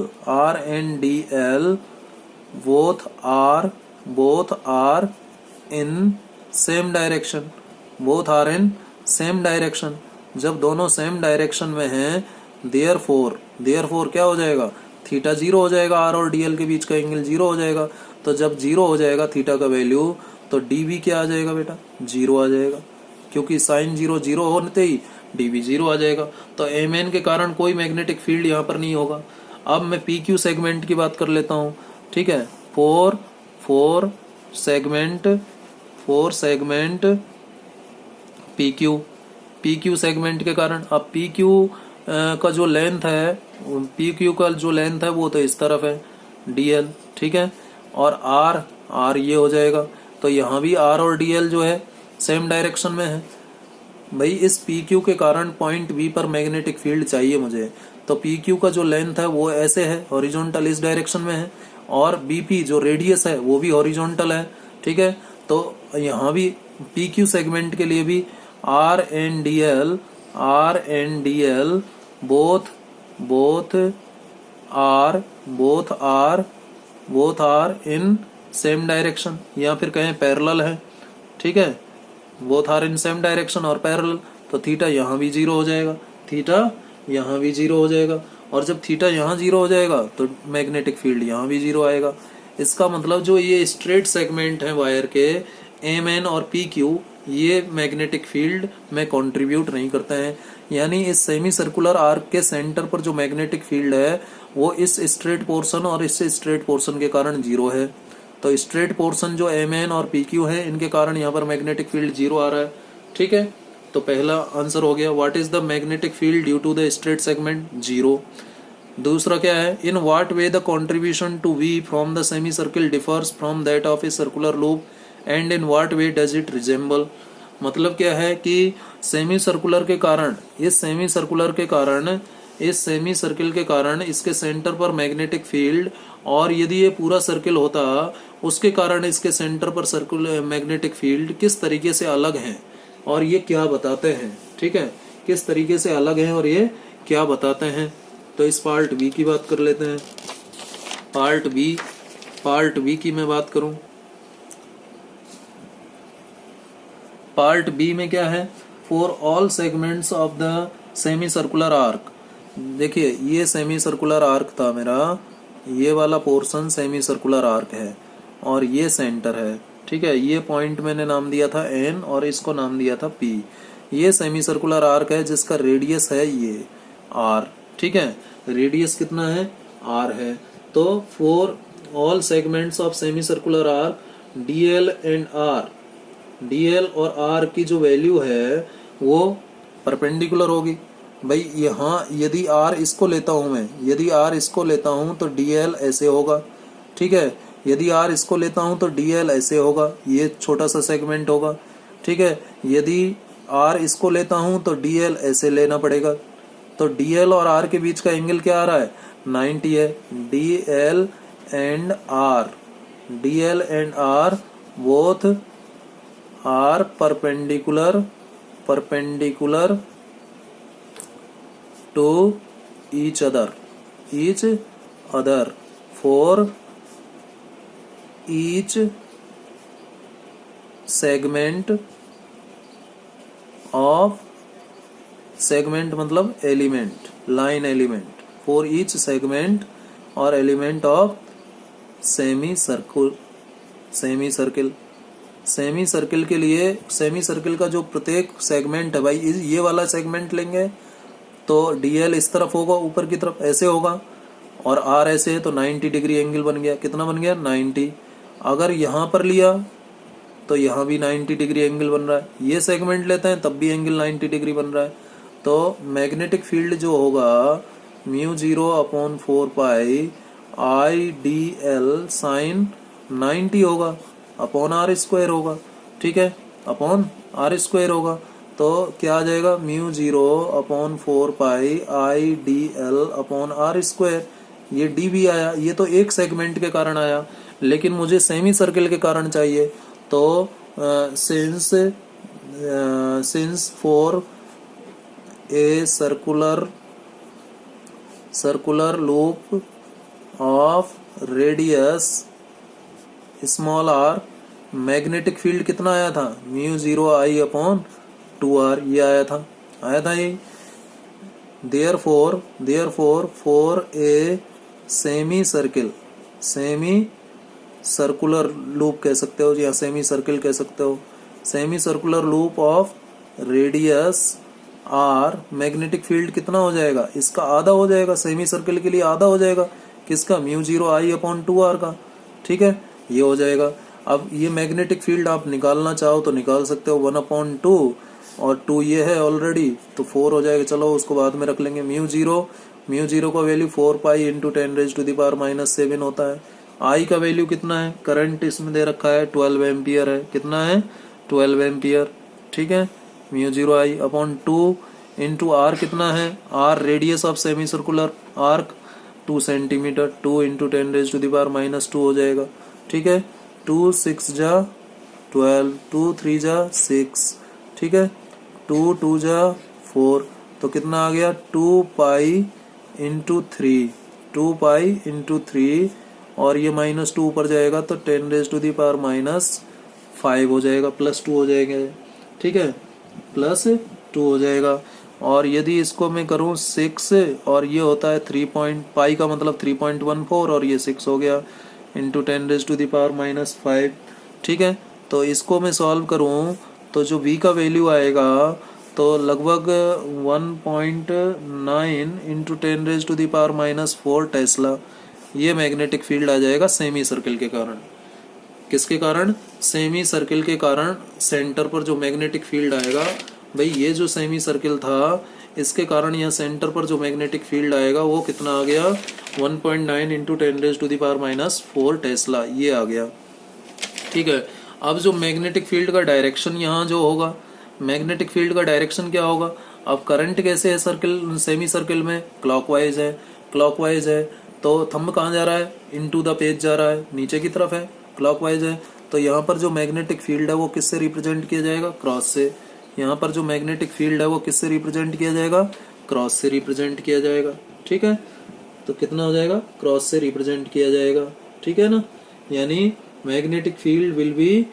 [SPEAKER 1] both are in same direction, जब दोनों सेम डायरेक्शन में हैं, देयरफॉर क्या हो जाएगा, थीटा 0 हो जाएगा, R और DL के बीच का एंगल 0 हो जाएगा। तो जब 0 हो जाएगा थीटा का वैल्यू, तो dV क्या आ जाएगा बेटा, 0 आ जाएगा, क्योंकि साइन 0 होते ही dV 0 आ जाएगा। तो MN के कारण कोई मैग्नेटिक फील्ड यहाँ पर नहीं होगा। अब मैं PQ सेगमेंट की बात कर लेता हूँ, ठीक है, फोर सेगमेंट PQ सेगमेंट के कारण, अब PQ का जो लेंथ है वो तो इस तरफ है DL, ठीक है, और R ये हो जाएगा। तो यहाँ भी R और DL जो है सेम डायरेक्शन में है। भाई इस PQ के कारण पॉइंट B पर मैग्नेटिक फील्ड चाहिए मुझे, तो PQ का जो लेंथ है वो ऐसे है, हॉरिजॉन्टल इस डायरेक्शन में है, और BP जो रेडियस है वो भी हॉरिजॉन्टल है, ठीक है। तो यहाँ भी PQ सेगमेंट के लिए भी R and DL both are in same direction, या फिर कहें पैरेलल है, ठीक है, both are in same direction और पैरेलल। तो थीटा यहाँ भी 0 हो जाएगा, और जब थीटा यहाँ 0 हो जाएगा तो मैग्नेटिक फील्ड यहाँ भी 0 आएगा। इसका मतलब जो ये स्ट्रेट सेगमेंट है वायर के MN और PQ, ये मैग्नेटिक फील्ड में कंट्रीब्यूट नहीं करते हैं। यानी इस सेमी सर्कुलर आर्क के सेंटर पर जो मैग्नेटिक फील्ड है वो इस स्ट्रेट पोर्शन और इस स्ट्रेट पोर्शन के कारण 0 है। तो स्ट्रेट पोर्शन जो MN और PQ है, इनके कारण यहाँ पर मैग्नेटिक फील्ड 0 आ रहा है, ठीक है। तो पहला आंसर हो गया, what is the magnetic field due to the straight segment, 0। दूसरा क्या है, in what way the contribution to V from the semi circle differs from that of a circular loop and in what way does it resemble. मतलब क्या है कि semi circular के कारण, इस सेमी सर्किल के कारण इसके सेंटर पर मैग्नेटिक फील्ड, और यदि ये पूरा सर्किल होता उसके कारण इसके सेंटर पर सर्कुलर मैग्नेटिक फील्ड किस तरीके से अलग हैं और ये क्या बताते हैं, ठीक है, किस तरीके से अलग हैं और ये क्या बताते हैं। तो इस पार्ट बी की बात कर लेते हैं। पार्ट बी की मैं बात करूं, पार्ट बी में क्या है, for all segments of the semi circular arc. देखिए ये सेमी सर्कुलर आर्क था मेरा, ये वाला पोर्शन सेमी सर्कुलर आर्क है और ये सेंटर है, ठीक है। ये पॉइंट मैंने नाम दिया था एन और इसको नाम दिया था पी। ये सेमी सर्कुलर आर्क है जिसका रेडियस है ये आर, ठीक है। रेडियस कितना है, आर है। तो for all segments of semi circular arc d l and r, d l और आर की जो वैल्यू है वो परपेंडिकुलर होगी। भाई यहाँ यदि आर इसको लेता हूं मैं, यदि आर इसको लेता हूं तो डीएल ऐसे होगा, ठीक है। यदि आर इसको लेता हूं तो डीएल ऐसे होगा, ये छोटा सा सेगमेंट होगा, ठीक है। यदि आर इसको लेता हूं तो डीएल ऐसे लेना पड़ेगा। तो डीएल और आर के बीच का एंगल क्या आ रहा है, 90 है। D l and r, d l and r both are perpendicular to each other for each segment of, segment मतलब element, line element, for each segment और एलिमेंट ऑफ सेमी सर्किल के लिए, सेमी सर्किल का जो प्रत्येक सेगमेंट है भाई, ये वाला सेगमेंट लेंगे तो डीएल इस तरफ होगा, ऊपर की तरफ ऐसे होगा, और आर ऐसे है तो 90 डिग्री एंगल बन गया। कितना बन गया, 90। अगर यहाँ पर लिया तो यहाँ भी 90 डिग्री एंगल बन रहा है। ये सेगमेंट लेते हैं तब भी एंगल 90 डिग्री बन रहा है। तो मैग्नेटिक फील्ड जो होगा μ0/4 पाई IDL साइन 90 होगा, अपॉन आर स्क्वायर होगा, ठीक है, अपॉन आर स्क्वायर होगा। तो क्या आ जाएगा, μ0/4 पाई IDL अपॉन आर स्क्वायर। ये डी भी आया, ये तो एक सेगमेंट के कारण आया, लेकिन मुझे सेमी सर्किल के कारण चाहिए। तो since for a circular loop of radius small r, magnetic field कितना आया था, μ0I/2r, ये आया था ये। Therefore for a semi circular loop कह सकते हो या सेमी सर्किल कह सकते हो, semi circular loop of radius r, magnetic field कितना हो जाएगा, इसका आधा हो जाएगा, सेमी सर्किल के लिए आधा हो जाएगा, किसका, μ0I/2r का, ठीक है, ये हो जाएगा। अब ये मैग्नेटिक फील्ड आप निकालना चाहो तो निकाल सकते हो, 1/2, और 2 ये है ऑलरेडी, तो 4 हो जाएगा। चलो उसको बाद में रख लेंगे। म्यू जीरो का वैल्यू 4 पाई इंटू 10⁻⁻7 होता है। आई का वैल्यू कितना है, करंट इसमें दे रखा है 12 एम्पियर है, कितना है, 12 एम्पियर, ठीक है। μ0I/2 इंटू आर कितना है, r radius of semi circular arc 2 centimetre, 2 into 10⁻⁻2 हो जाएगा, ठीक है। 2 6 जा 12, 2 3 जा 6, ठीक है, 2 2 जा 4, तो कितना आ गया, 2 पाई इंटू 3, और ये -2 ऊपर जाएगा तो 10⁻⁻5 हो जाएगा, +2 हो जाएगा, ठीक है, +2 हो जाएगा। और यदि इसको मैं करूं 6, और ये होता है 3 पाई का मतलब 3.14, और ये 6 हो गया इंटू 10⁻⁻5, ठीक है। तो इसको मैं सॉल्व करूं तो जो v का वैल्यू आएगा तो लगभग 1.9 इंटू 10⁻⁻4 टेस्ला, ये मैग्नेटिक फील्ड आ जाएगा सेमी सर्किल के कारण। किसके कारण, सेमी सर्किल के कारण सेंटर पर जो मैग्नेटिक फील्ड आएगा, भाई ये जो सेमी सर्किल था इसके कारण यहाँ सेंटर पर जो मैग्नेटिक फील्ड आएगा वो कितना आ गया, 1.9 इंटू 10⁻⁻4 टेस्ला, ये आ गया, ठीक है। अब जो मैग्नेटिक फील्ड का डायरेक्शन यहाँ जो होगा, मैग्नेटिक फील्ड का डायरेक्शन क्या होगा, अब करंट कैसे है सर्किल, सेमी सर्किल में क्लॉकवाइज है, तो थंब कहाँ जा रहा है, इनटू द पेज जा रहा है, नीचे की तरफ है, क्लॉकवाइज है, तो यहाँ पर जो मैग्नेटिक फील्ड है वो किससे रिप्रेजेंट किया जाएगा, क्रॉस से, यहाँ पर जो मैग्नेटिक फील्ड है वो किससे रिप्रेजेंट किया जाएगा, क्रॉस से रिप्रेजेंट किया जाएगा। ठीक है, तो कितना हो जाएगा, क्रॉस से रिप्रेजेंट किया जाएगा। ठीक है ना, यानी magnetic field will be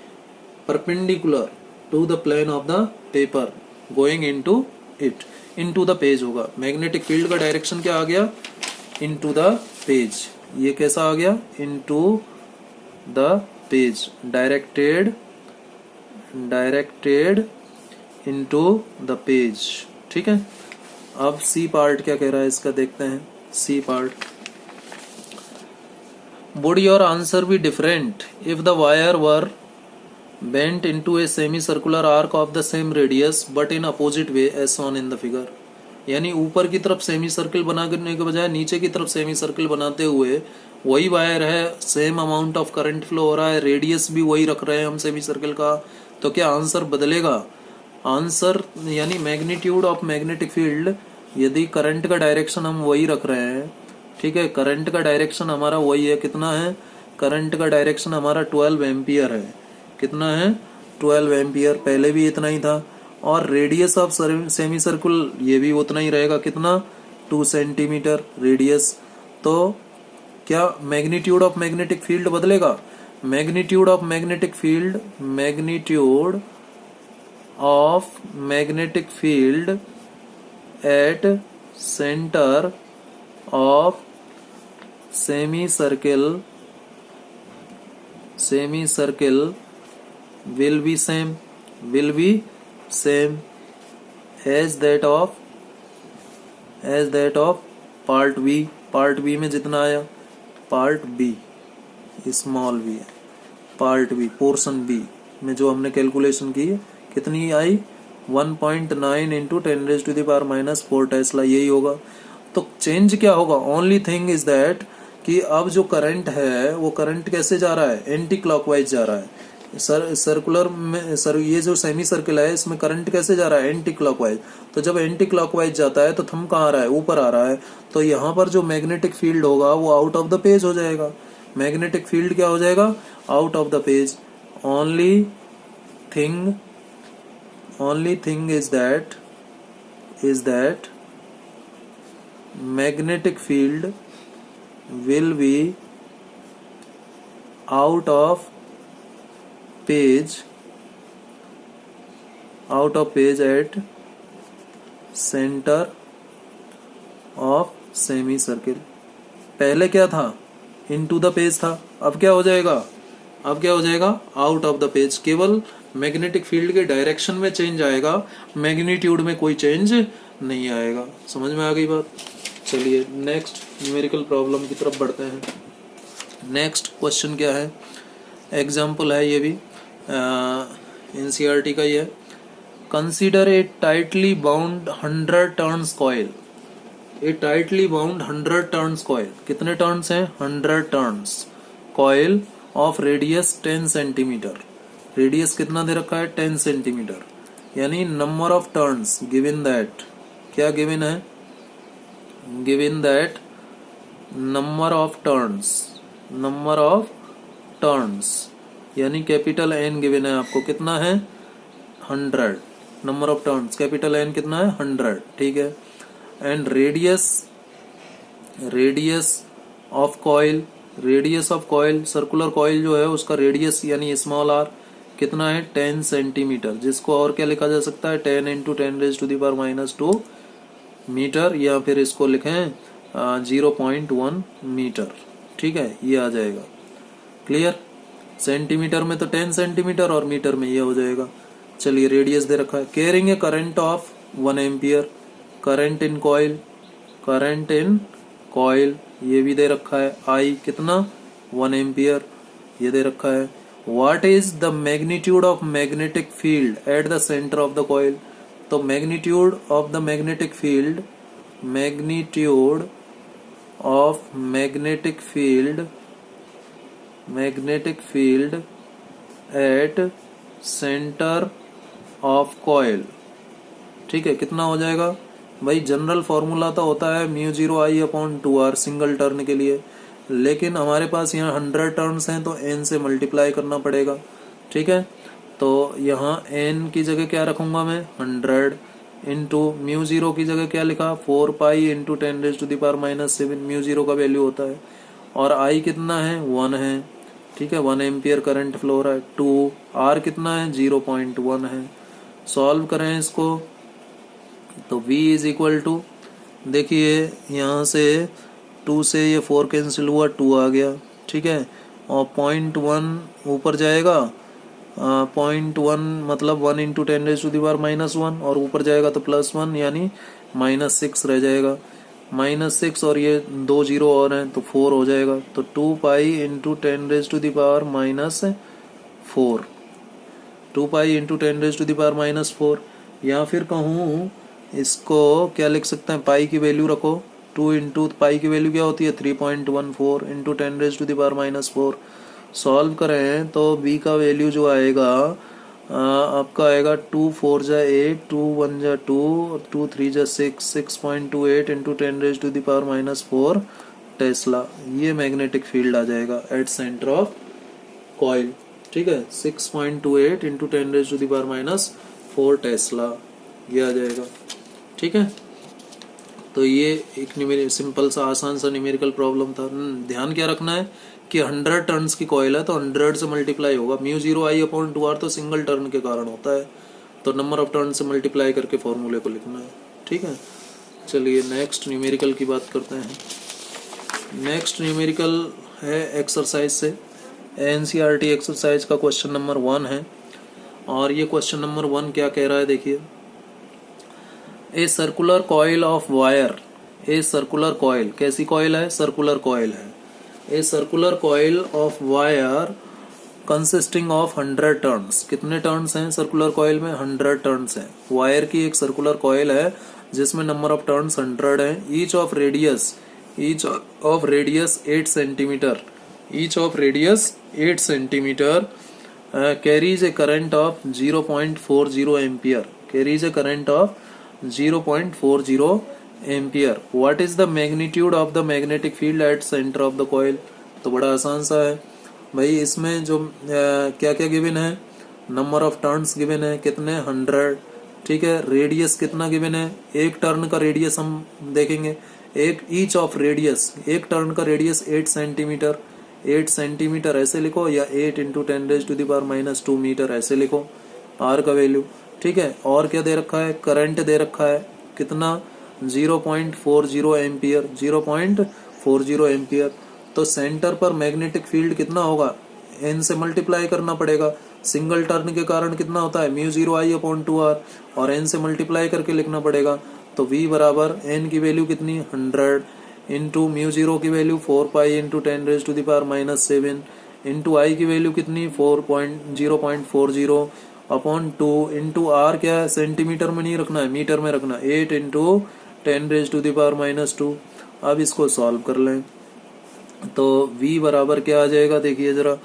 [SPEAKER 1] perpendicular to the plane of the paper going into it, into the page होगा। मैग्नेटिक फील्ड का डायरेक्शन क्या आ गया, इनटू द पेज। ये कैसा आ गया, into the page, directed into the page. ठीक है, अब सी पार्ट क्या कह रहा है इसका देखते हैं। C part, would your answer be different if the wire were bent into a semicircular arc of the same radius but in opposite way as shown in the figure? यानी ऊपर की तरफ सेमी सर्किल बनाने के बजाय नीचे की तरफ सेमी सर्किल बनाते हुए वही वायर है, same amount of current flow हो रहा है, रेडियस भी वही रख रहे हैं हम सेमी सर्किल का, तो क्या आंसर बदलेगा? आंसर यानी मैग्नीट्यूड ऑफ मैग्नेटिक फील्ड, यदि करंट का डायरेक्शन हम वही रख रहे हैं, ठीक है, करंट का डायरेक्शन हमारा वही है, कितना है, करंट का डायरेक्शन हमारा 12 एम्पियर है। कितना है, 12 एम्पियर, पहले भी इतना ही था। और रेडियस ऑफ सेमी सर्कुल ये भी उतना ही रहेगा, कितना, 2 सेंटीमीटर रेडियस। तो क्या मैग्नीट्यूड ऑफ मैग्नेटिक फील्ड बदलेगा? Magnitude of magnetic field, magnitude of magnetic field at centre of semicircle will be same as that of part B। Part B में जितना आया, part B small B, part B portion B में जो हमने calculation की कितनी आई, 1.9 into 10⁻⁻⁴ Tesla, यही होगा। तो चेंज क्या होगा, ओनली थिंग इज दैट कि अब जो करंट है वो करंट कैसे जा रहा है, एंटी क्लॉकवाइज जा रहा है। सर्कुलर में ये जो सेमी सर्किल है इसमें करंट कैसे जा रहा है, एंटी क्लॉकवाइज। तो जब एंटी क्लॉकवाइज जाता है तो थंब कहाँ आ रहा है, ऊपर आ रहा है। तो यहाँ पर जो मैग्नेटिक फील्ड होगा वो आउट ऑफ द पेज हो जाएगा। मैग्नेटिक फील्ड क्या हो जाएगा, out of the page. Only thing is that magnetic field will be out of page at center of semicircle। पहले क्या था, into the page था, अब क्या हो जाएगा, आउट ऑफ द पेज। केवल मैग्नेटिक फील्ड के डायरेक्शन में चेंज आएगा, मैग्नीट्यूड में कोई चेंज नहीं आएगा। समझ में आ गई बात? चलिए नेक्स्ट न्यूमेरिकल प्रॉब्लम की तरफ बढ़ते हैं। नेक्स्ट क्वेश्चन क्या है, एग्जाम्पल है ये भी एनसीईआरटी का ही है। Consider a tightly bound 100 turns coil. A tightly bound 100 turns coil, कितने टर्न्स हैं, 100 turns coil of radius 10 centimetre. Radius कितना दे रखा है, 10 सेंटीमीटर। यानी number of turns given that, क्या गिवन है, given that number of turns यानी कैपिटल एन गिवन है आपको, कितना है, 100। Number of turns capital N कितना है, 100। ठीक है, and radius of coil, circular coil जो है उसका रेडियस यानी स्मॉल आर कितना है, 10 सेंटीमीटर, जिसको और क्या लिखा जा सकता है, 10 इंटू 10⁻⁻² मीटर, या फिर इसको लिखें 0.1 मीटर। ठीक है, ये आ जाएगा। क्लियर, सेंटीमीटर में तो 10 सेंटीमीटर और मीटर में ये हो जाएगा। चलिए रेडियस दे रखा है। Carrying a current of 1 ampere, current in coil ये भी दे रखा है, आई कितना, 1 एम्पियर ये दे रखा है। What is the magnitude of magnetic field at the centre of the coil. तो magnitude of the magnetic field at centre of coil, ठीक है, कितना हो जाएगा भाई। जनरल फॉर्मूला तो होता है μ0I/2r सिंगल टर्न के लिए, लेकिन हमारे पास यहाँ 100 टर्न्स हैं तो n से मल्टीप्लाई करना पड़ेगा। ठीक है, तो यहाँ n की जगह क्या रखूँगा मैं 100 इंटू म्यू ज़ीरो की जगह क्या लिखा 4 पाई इंटू 10⁻⁻⁷ म्यू ज़ीरो का वैल्यू होता है। और I कितना है 1 है, ठीक है, 1 एम्पियर करंट फ्लो हो रहा है। 2 R कितना है 0.1 है। सॉल्व करें इसको तो V इज इक्वल टू, देखिए यहाँ से 2 से ये 4 कैंसिल हुआ 2 आ गया, ठीक है, और 0.1 ऊपर जाएगा 0.1 मतलब 1 इंटू 10⁻⁻⁻1 और ऊपर जाएगा तो +1 यानी -6 रह जाएगा। -6 और ये 2 जीरो और हैं तो 4 हो जाएगा। तो 2 पाई इंटू 10⁻⁻4 2 पाई इंटू 10⁻⁻4। या फिर कहूँ इसको क्या लिख सकते हैं, पाई की वैल्यू रखो 2 इंटू पाई की वैल्यू क्या होती है 3.14 इंटू 10⁻⁻4। सॉल्व करें तो b का वैल्यू जो आएगा आपका आएगा 2 4 जा 8 2 1 जा 2 2 3 जा 6 6.28 इंटू 10⁻⁻4 टेस्ला। ये मैग्नेटिक फील्ड आ जाएगा एट सेंटर ऑफ कॉइल, ठीक है, 6.28 इंटू 10⁻⁻4 टेस्ला, ये आ जाएगा, ठीक है। तो ये एक सिंपल सा आसान सा न्यूमेरिकल प्रॉब्लम था। ध्यान क्या रखना है कि 100 टर्न्स की कॉइल है तो 100 से मल्टीप्लाई होगा। म्यू 0 I/2R तो सिंगल टर्न के कारण होता है, तो नंबर ऑफ टर्न से मल्टीप्लाई करके फॉर्मूले को लिखना है, ठीक है। चलिए नेक्स्ट न्यूमेरिकल की बात करते हैं। नेक्स्ट न्यूमेरिकल है एक्सरसाइज से, NCERT एक्सरसाइज का क्वेश्चन नंबर 1 है। और ये क्वेश्चन नंबर 1 क्या कह रहा है, देखिए, a circular coil of wire, a circular coil, कैसी कॉइल है, सर्कुलर कॉइल है। A circular coil of wire consisting of 100 turns, कितने टर्न्स हैं सर्कुलर कॉइल में 100 टर्न्स हैं। वायर की एक सर्कुलर कॉइल है जिसमें नंबर ऑफ टर्न्स 100 हैं। Each of radius 8 centimetre, each of radius 8 centimetre carries a current of 0.40 ampere, carries a current of 0.40 ampere. What is the magnitude of the magnetic field at center of the coil? तो बड़ा आसान सा है भाई। इसमें जो क्या क्या गिवन है, नंबर ऑफ टर्न्स गिवन है कितने 100, ठीक है, रेडियस कितना गिवन है, एक टर्न का रेडियस हम देखेंगे, एक ईच ऑफ रेडियस, एक टर्न का रेडियस 8 सेंटीमीटर, 8 सेंटीमीटर ऐसे लिखो, या 8 इंटू 10⁻⁻2 मीटर ऐसे लिखो, आर का वैल्यू, ठीक है। और क्या दे रखा है, करंट दे रखा है कितना 0.40 एम्पियर, 0.40 एम्पियर। तो सेंटर पर मैग्नेटिक फील्ड कितना होगा, n से मल्टीप्लाई करना पड़ेगा। सिंगल टर्न के कारण कितना होता है म्यू 0 I/2R, और n से मल्टीप्लाई करके लिखना पड़ेगा। तो v बराबर n की वैल्यू कितनी 100 इंटू म्यू 0 की value 4 pi into 10⁻⁻7 into I की वैल्यू कितनी 0.40 अपॉन 2 इंटू R क्या है, सेंटीमीटर में नहीं रखना है, मीटर में रखना, 8 इंटू 10⁻⁻2। अब इसको सॉल्व कर लें तो v बराबर क्या आ जाएगा, देखिए जरा,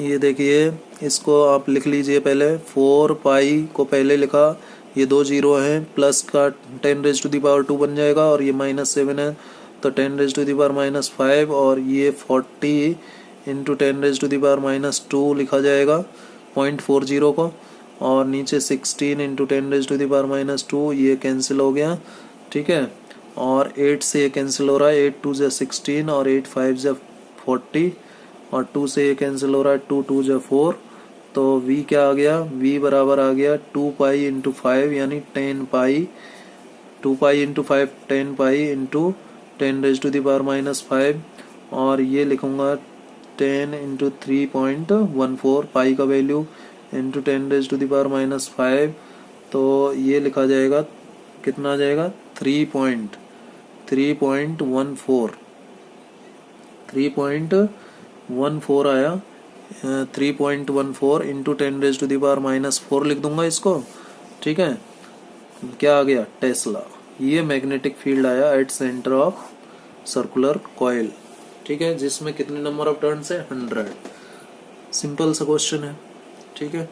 [SPEAKER 1] ये देखिए, इसको आप लिख लीजिए पहले। 4 पाई को पहले लिखा, ये 2 जीरो हैं, प्लस का 10⁻² बन जाएगा, और ये -7 है तो 10⁻⁻5, और ये 40 इंटू 10⁻⁻2 लिखा जाएगा 0.40 को, और नीचे 16 इंटू 10⁻⁻2, ये कैंसिल हो गया, ठीक है। और 8 से ये कैंसिल हो रहा है, 8 2 जा 16 और 8 5 जा 40, और 2 से ये कैंसिल हो रहा है, 2 2 जा 4। तो v क्या आ गया, v बराबर आ गया 2 पाई इंटू 5 यानी 10 पाई, 2 पाई इंटू 5 10 पाई इंटू 10⁻⁻5, और ये लिखूंगा 10 इंटू 3.14 पाई का वैल्यू इंटू 10⁻⁻5, तो ये लिखा जाएगा कितना आ जाएगा 3.14 आया, 3.14 इंटू 10⁻⁻4 लिख दूंगा इसको, ठीक है। क्या आ गया टेस्ला। ये मैग्नेटिक फील्ड आया eight centre of circular coil, ठीक है, जिसमें कितने नंबर ऑफ टर्न्स है 100। सिंपल सा क्वेश्चन है, ठीक है।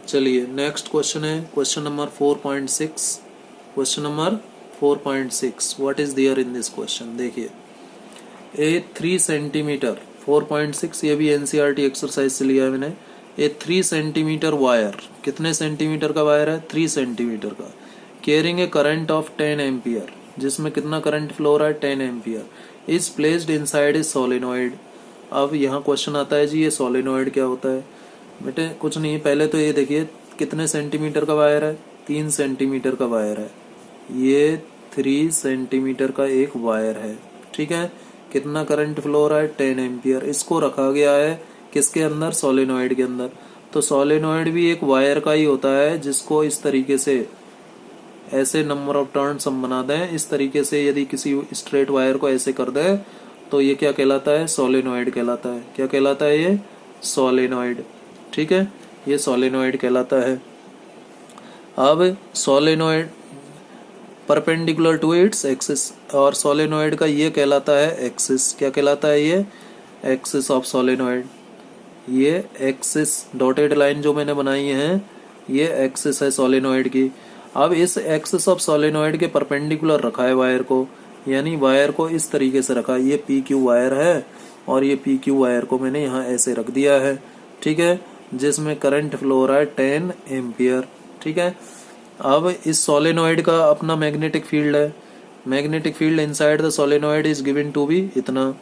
[SPEAKER 1] चलिए नेक्स्ट क्वेश्चन है question number 4.6। Question number 4.6 what is there in this question, देखिए, ए 3 सेंटीमीटर 4.6, ये भी NCERT एक्सरसाइज से लिया है मैंने। ए 3 सेंटीमीटर वायर, कितने सेंटीमीटर का वायर है? 3 सेंटीमीटर का, carrying a current of 10 ampere, जिसमें कितना करंट फ्लो हो रहा है? 10 ampere, is placed inside a solenoid. अब यहाँ क्वेश्चन आता है जी ये सोलेनॉइड क्या होता है? बेटे कुछ नहीं, पहले तो ये देखिए कितने सेंटीमीटर का वायर है? 3 सेंटीमीटर का वायर है, ये 3 सेंटीमीटर का एक वायर है, ठीक है। कितना करंट फ्लो हो रहा है? 10 एम्पियर। इसको रखा गया है किसके अंदर? सोलेनॉइड के अंदर। तो सोलेनॉइड भी एक वायर का ही होता है, जिसको इस तरीके से ऐसे नंबर ऑफ टर्न्स हम बना दें, इस तरीके से यदि किसी स्ट्रेट वायर को ऐसे कर दें तो ये क्या कहलाता है? सोलेनॉइड कहलाता है। क्या कहलाता है ये? सोलेनॉइड, ठीक है, ये सोलेनॉइड कहलाता है। अब solenoid perpendicular to its axis, और सोलेनॉइड का ये कहलाता है एक्सिस। क्या कहलाता है ये? Axis of solenoid. ये एक्सिस डॉटेड लाइन जो मैंने बनाई है ये एक्सिस है सोलेनॉइड की। अब इस एक्सिस ऑफ सोलेनॉइड के परपेंडिकुलर रखा है वायर को, यानी वायर को इस तरीके से रखा। ये पी क्यू वायर है और ये पी क्यू वायर को मैंने यहाँ ऐसे रख दिया है, ठीक है, जिसमें करंट फ्लो हो रहा है 10 एम्पियर, ठीक है। अब इस सोलेनॉइड का अपना मैग्नेटिक फील्ड है। Magnetic field inside the solenoid is given to be इतना।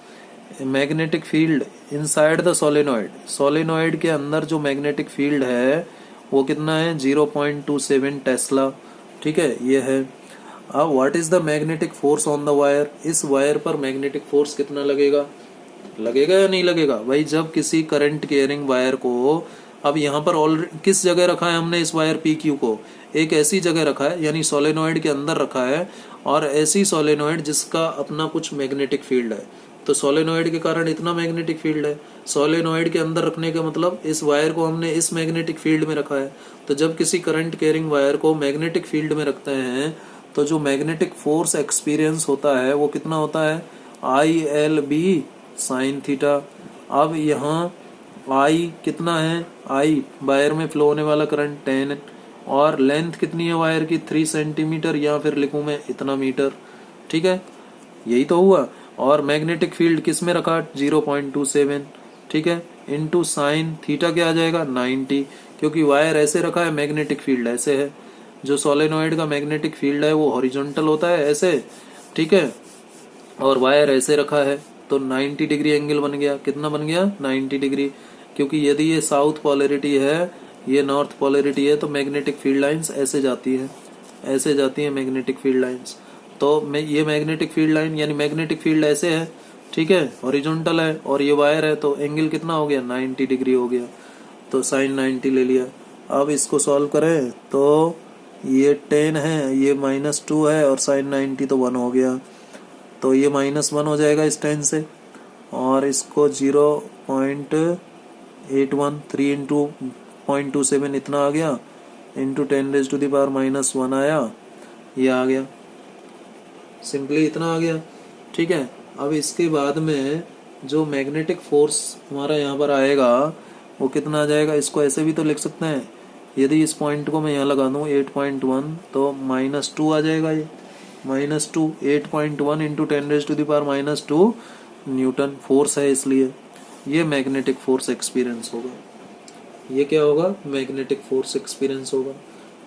[SPEAKER 1] Magnetic field inside the solenoid, solenoid के अंदर जो मैग्नेटिक फील्ड है वो कितना है? 0.27 टेस्ला, ठीक है, ये है। अब what is the magnetic force on the wire? इस वायर पर मैग्नेटिक फोर्स कितना लगेगा? लगेगा या नहीं लगेगा? भाई जब किसी करंट कैरिंग वायर को, अब यहाँ पर ऑलरेडी किस जगह रखा है हमने इस वायर पी क्यू को? एक ऐसी जगह रखा है, यानी सोलेनॉइड के अंदर रखा है, और ऐसी सोलेनॉइड जिसका अपना कुछ मैग्नेटिक फील्ड है। तो सोलेनॉइड के कारण इतना मैग्नेटिक फील्ड है। सोलेनॉइड के अंदर रखने का मतलब इस वायर को हमने इस मैग्नेटिक फील्ड में रखा है। तो जब किसी करंट कैरिंग वायर को मैग्नेटिक फील्ड में रखते हैं तो जो मैग्नेटिक फोर्स एक्सपीरियंस होता है वो कितना होता है? ILB sine theta. अब यहाँ I कितना है? I वायर में फ्लो होने वाला करंट 10, और लेंथ कितनी है वायर की? 3 सेंटीमीटर, या फिर लिखूं मैं इतना मीटर, ठीक है, यही तो हुआ। और मैग्नेटिक फील्ड किस में रखा? 0.27, ठीक है, इनटू साइन थीटा क्या आ जाएगा? 90, क्योंकि वायर ऐसे रखा है, मैग्नेटिक फील्ड ऐसे है। जो सोलेनॉइड का मैग्नेटिक फील्ड है वो हॉरिजॉन्टल होता है ऐसे, ठीक है, और वायर ऐसे रखा है, तो 90 डिग्री एंगल बन गया। कितना बन गया? 90 डिग्री, क्योंकि यदि ये साउथ पोलैरिटी है, ये नॉर्थ पोलैरिटी है, तो मैग्नेटिक फील्ड लाइंस ऐसे जाती है, ऐसे जाती है मैग्नेटिक फील्ड लाइंस। तो ये मैग्नेटिक फील्ड लाइन, यानी मैग्नेटिक फील्ड ऐसे है, ठीक है, हॉरिजॉन्टल है, और ये वायर है, तो एंगल कितना हो गया? 90 डिग्री हो गया, तो साइन 90 ले लिया। अब इसको सॉल्व करें तो ये 10 है, ये -2 है, और साइन 90 तो 1 हो गया, तो ये -1 हो जाएगा इस 10 से, और इसको 0.81 3 इंटू 0.27 इतना आ गया, इंटू 10⁻⁻1 आया, ये आ गया, सिंपली इतना आ गया, ठीक है। अब इसके बाद में जो मैग्नेटिक फोर्स हमारा यहाँ पर आएगा वो कितना आ जाएगा? इसको ऐसे भी तो लिख सकते हैं, यदि इस पॉइंट को मैं यहाँ लगा दूँ 8.1 तो -2 आ जाएगा, ये -2, 8.1 इंटू 10⁻⁻2 न्यूटन फोर्स है, इसलिए ये मैग्नेटिक फोर्स एक्सपीरियंस होगा। ये क्या होगा? मैग्नेटिक फोर्स एक्सपीरियंस होगा,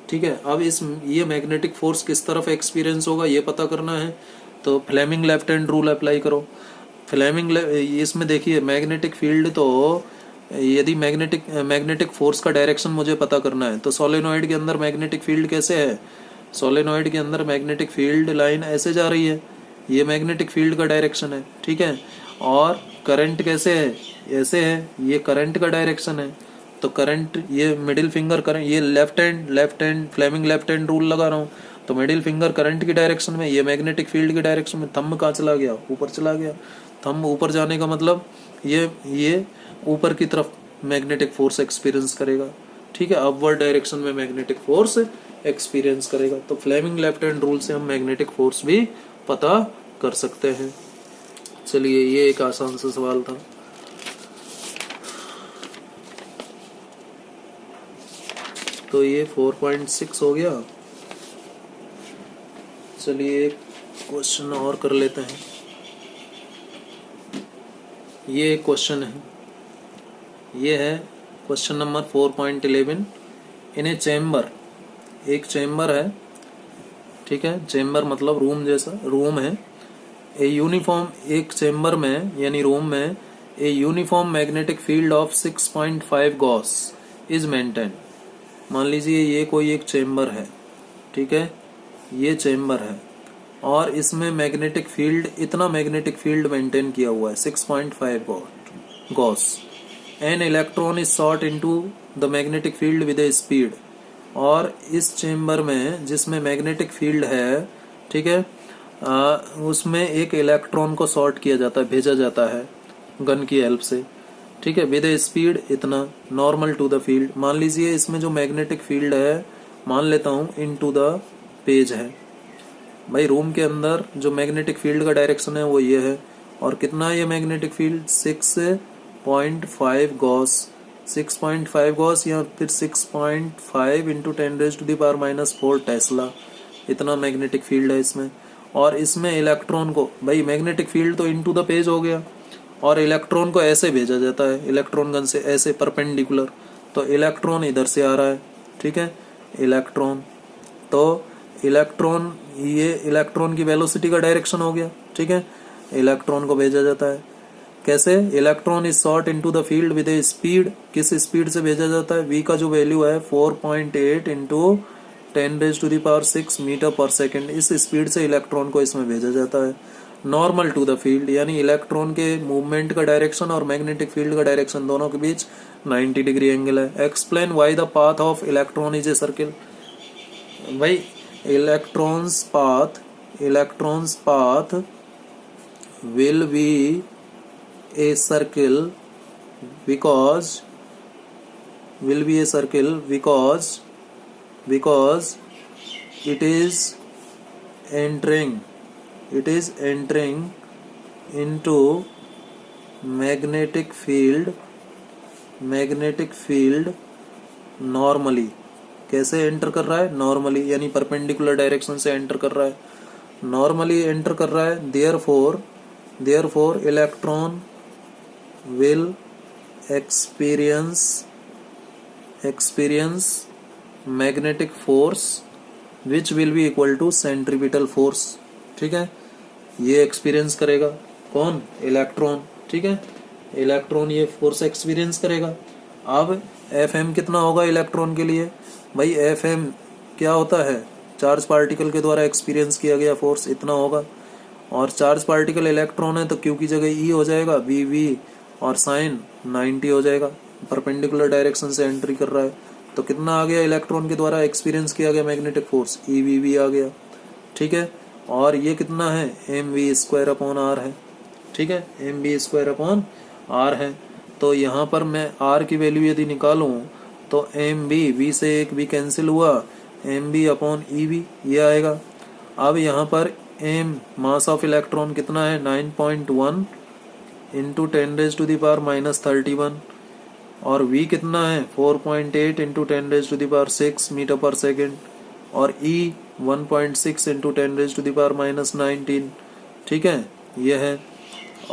[SPEAKER 1] ठीक है। अब ये मैग्नेटिक फोर्स किस तरफ एक्सपीरियंस होगा ये पता करना है, तो Fleming left hand rule apply करो। इसमें देखिए मैग्नेटिक फील्ड, तो यदि मैग्नेटिक फोर्स का डायरेक्शन मुझे पता करना है तो सोलेनॉइड के अंदर मैग्नेटिक फील्ड कैसे है? सोलेनॉइड के अंदर मैग्नेटिक फील्ड लाइन ऐसे जा रही है, ये मैग्नेटिक फील्ड का डायरेक्शन है, ठीक है, और करंट कैसे है? ऐसे है, ये करंट का डायरेक्शन है। तो करंट, ये मिडिल फिंगर करंट, ये left hand Fleming left hand rule लगा रहा हूँ, तो मिडिल फिंगर करंट की डायरेक्शन में, ये मैग्नेटिक फील्ड की डायरेक्शन में। थंब कहाँ चला गया? ऊपर चला गया। थंब ऊपर जाने का मतलब ये ऊपर की तरफ मैग्नेटिक फोर्स एक्सपीरियंस करेगा, ठीक है, अपवर्ड डायरेक्शन में मैग्नेटिक फोर्स एक्सपीरियंस करेगा। तो फ्लेमिंग लेफ्ट हैंड रूल से हम मैग्नेटिक फोर्स भी पता कर सकते हैं। चलिए, ये एक आसान सा सवाल था। तो ये 4.6 हो गया। चलिए एक क्वेश्चन और कर लेते हैं। ये एक क्वेश्चन है, ये है क्वेश्चन नंबर 4.11 इन ए चैम्बर, एक चैम्बर है, ठीक है, चैम्बर मतलब रूम जैसा, रूम है, ए यूनिफॉर्म, एक चैम्बर में यानी रूम में a uniform magnetic field of 6.5 Gauss is maintain. मान लीजिए ये कोई एक चैम्बर है, ठीक है, ये चैम्बर है और इसमें मैग्नेटिक फील्ड, इतना मैग्नेटिक फील्ड मेंटेन किया हुआ है 6.5 Gauss. An electron is shot into the magnetic field with A speed, और इस चैम्बर में जिसमें मैग्नेटिक फील्ड है, ठीक है, उसमें एक इलेक्ट्रॉन को शॉर्ट किया जाता है, भेजा जाता है गन की हेल्प से, ठीक है, विद ए स्पीड इतना नॉर्मल टू द फील्ड। मान लीजिए इसमें जो मैग्नेटिक फील्ड है, मान लेता हूँ इनटू द पेज है, भाई रूम के अंदर जो मैग्नेटिक फील्ड का डायरेक्शन है वो ये है, और कितना ये मैग्नेटिक फील्ड 6.5 गॉस, 6.5 गॉस या फिर 6.5 इंटू 10⁻⁻⁴ टेस्ला, इतना मैग्नेटिक फील्ड है इसमें। और इसमें इलेक्ट्रॉन को, भाई मैग्नेटिक फील्ड तो इनटू द पेज हो गया, और इलेक्ट्रॉन को ऐसे भेजा जाता है, इलेक्ट्रॉन गन से ऐसे परपेंडिकुलर, तो इलेक्ट्रॉन इधर से आ रहा है, ठीक है, इलेक्ट्रॉन, तो इलेक्ट्रॉन, ये इलेक्ट्रॉन की वेलोसिटी का डायरेक्शन हो गया, ठीक है, इलेक्ट्रॉन को भेजा जाता है कैसे, electron is shot into the field with A speed, किस स्पीड से भेजा जाता है, v का जो वैल्यू है 4.8 इंटू 10⁻⁶ मीटर पर सेकेंड, इस स्पीड से इलेक्ट्रॉन को इसमें भेजा जाता है नॉर्मल टू द फील्ड, यानी इलेक्ट्रॉन के मूवमेंट का डायरेक्शन और मैग्नेटिक फील्ड का डायरेक्शन दोनों के बीच 90 डिग्री एंगल है। Explain why the path of electron is a circle. भाई electrons path will be a circle because it is entering into magnetic field normally। कैसे एंटर कर रहा है, नॉर्मली, यानी परपेंडिकुलर डायरेक्शन से एंटर कर रहा है, नॉर्मली एंटर कर रहा है। therefore electron will experience magnetic force which will be equal to centripetal force, ठीक है, ये एक्सपीरियंस करेगा कौन, इलेक्ट्रॉन, ठीक है, इलेक्ट्रॉन ये फोर्स एक्सपीरियंस करेगा। अब Fm कितना होगा इलेक्ट्रॉन के लिए, भाई Fm क्या होता है, चार्ज पार्टिकल के द्वारा एक्सपीरियंस किया गया फोर्स, इतना होगा, और चार्ज पार्टिकल इलेक्ट्रॉन है तो Q की जगह E हो जाएगा, VV, और साइन 90 हो जाएगा, परपेंडिकुलर डायरेक्शन से एंट्री कर रहा है, तो कितना आ गया इलेक्ट्रॉन के द्वारा एक्सपीरियंस किया गया मैग्नेटिक फोर्स, EVV आ गया, ठीक है, और ये कितना है, mv²/r है, ठीक है, mv²/r है। तो यहाँ पर मैं r की वैल्यू यदि निकालूं तो v से एक v कैंसिल हुआ, mv/ev ये आएगा। अब यहाँ पर m मास ऑफ इलेक्ट्रॉन कितना है, 9.1 इंटू 10⁻⁻31, और v कितना है 4.8 इंटू 10⁻⁶ मीटर पर सेकेंड, और e 1.6 इंटू 10⁻⁻19, ठीक है, ये है।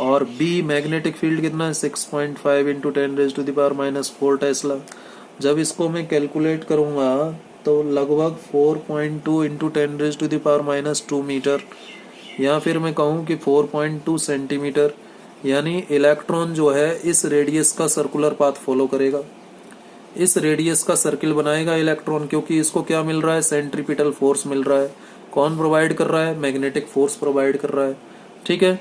[SPEAKER 1] और b मैग्नेटिक फील्ड कितना है 6.5 इंटू 10⁻⁻⁴ टेस्ला। जब इसको मैं कैलकुलेट करूंगा तो लगभग 4.2 इंटू 10⁻⁻² मीटर, या फिर मैं कहूँ कि 4.2 सेंटीमीटर, यानी इलेक्ट्रॉन जो है इस रेडियस का सर्कुलर पाथ फॉलो करेगा, इस रेडियस का सर्किल बनाएगा इलेक्ट्रॉन, क्योंकि इसको क्या मिल रहा है, सेंट्रीपिटल फोर्स मिल रहा है। कौन प्रोवाइड कर रहा है, मैग्नेटिक फोर्स प्रोवाइड कर रहा है, ठीक है।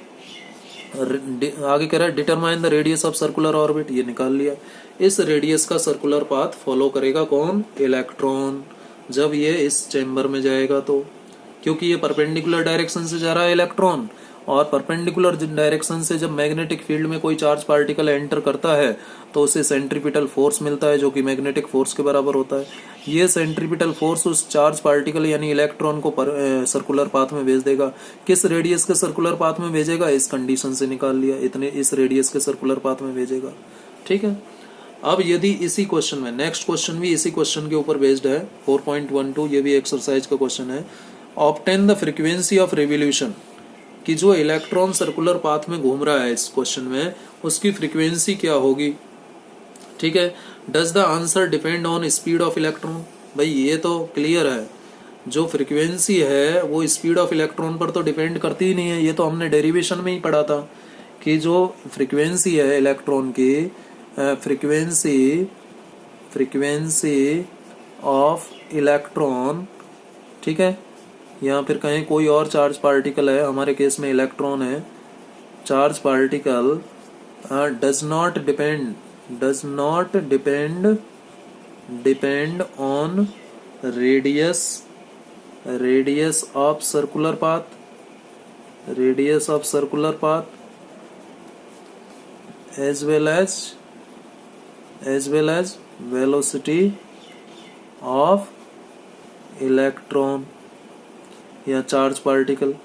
[SPEAKER 1] आगे कह रहा है determine the radius of circular orbit, ये निकाल लिया। इस रेडियस का सर्कुलर पाथ फॉलो करेगा कौन, इलेक्ट्रॉन, जब ये इस चैम्बर में जाएगा तो, क्योंकि ये परपेंडिकुलर डायरेक्शन से जा रहा है इलेक्ट्रॉन, और परपेंडिकुलर डायरेक्शन से जब मैग्नेटिक फील्ड में कोई चार्ज पार्टिकल एंटर करता है तो उसे सेंट्रीपिटल फोर्स मिलता है, जो कि मैग्नेटिक फोर्स के बराबर होता है। ये सेंट्रीपिटल फोर्स उस चार्ज पार्टिकल यानी इलेक्ट्रॉन को सर्कुलर पाथ में भेज देगा। किस रेडियस के सर्कुलर पाथ में भेजेगा, इस कंडीशन से निकाल लिया, इतने इस रेडियस के सर्कुलर पाथ में भेजेगा, ठीक है। अब यदि इसी क्वेश्चन में, नेक्स्ट क्वेश्चन भी इसी क्वेश्चन के ऊपर बेस्ड है, 4.12, ये भी एक्सरसाइज का क्वेश्चन है। Obtain the frequency of revolution, कि जो इलेक्ट्रॉन सर्कुलर पाथ में घूम रहा है इस क्वेश्चन में, उसकी फ्रीक्वेंसी क्या होगी, ठीक है। Does the answer depend on speed of electron? भाई ये तो क्लियर है, जो फ्रीक्वेंसी है वो स्पीड ऑफ इलेक्ट्रॉन पर तो डिपेंड करती ही नहीं है। ये तो हमने डेरिवेशन में ही पढ़ा था कि जो फ्रीक्वेंसी है इलेक्ट्रॉन की, फ्रीक्वेंसी ऑफ इलेक्ट्रॉन, ठीक है, या फिर कहीं कोई और चार्ज पार्टिकल है, हमारे केस में इलेक्ट्रॉन है, charge particle does not depend on radius of circular path as well as velocity of electron या चार्ज पार्टिकल।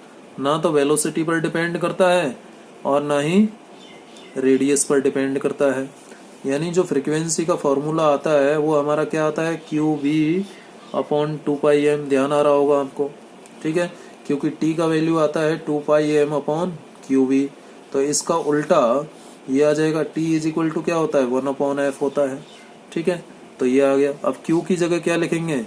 [SPEAKER 1] ना तो वेलोसिटी पर डिपेंड करता है और ना ही रेडियस पर डिपेंड करता है। यानी जो फ्रीक्वेंसी का फॉर्मूला आता है वो हमारा क्या आता है, QV/2πm। ध्यान आ रहा होगा आपको, ठीक है, क्योंकि T का वैल्यू आता है 2πm/QV, तो इसका उल्टा ये आ जाएगा, T = क्या होता है, 1/f होता है, ठीक है। तो ये आ गया। अब Q की जगह क्या लिखेंगे,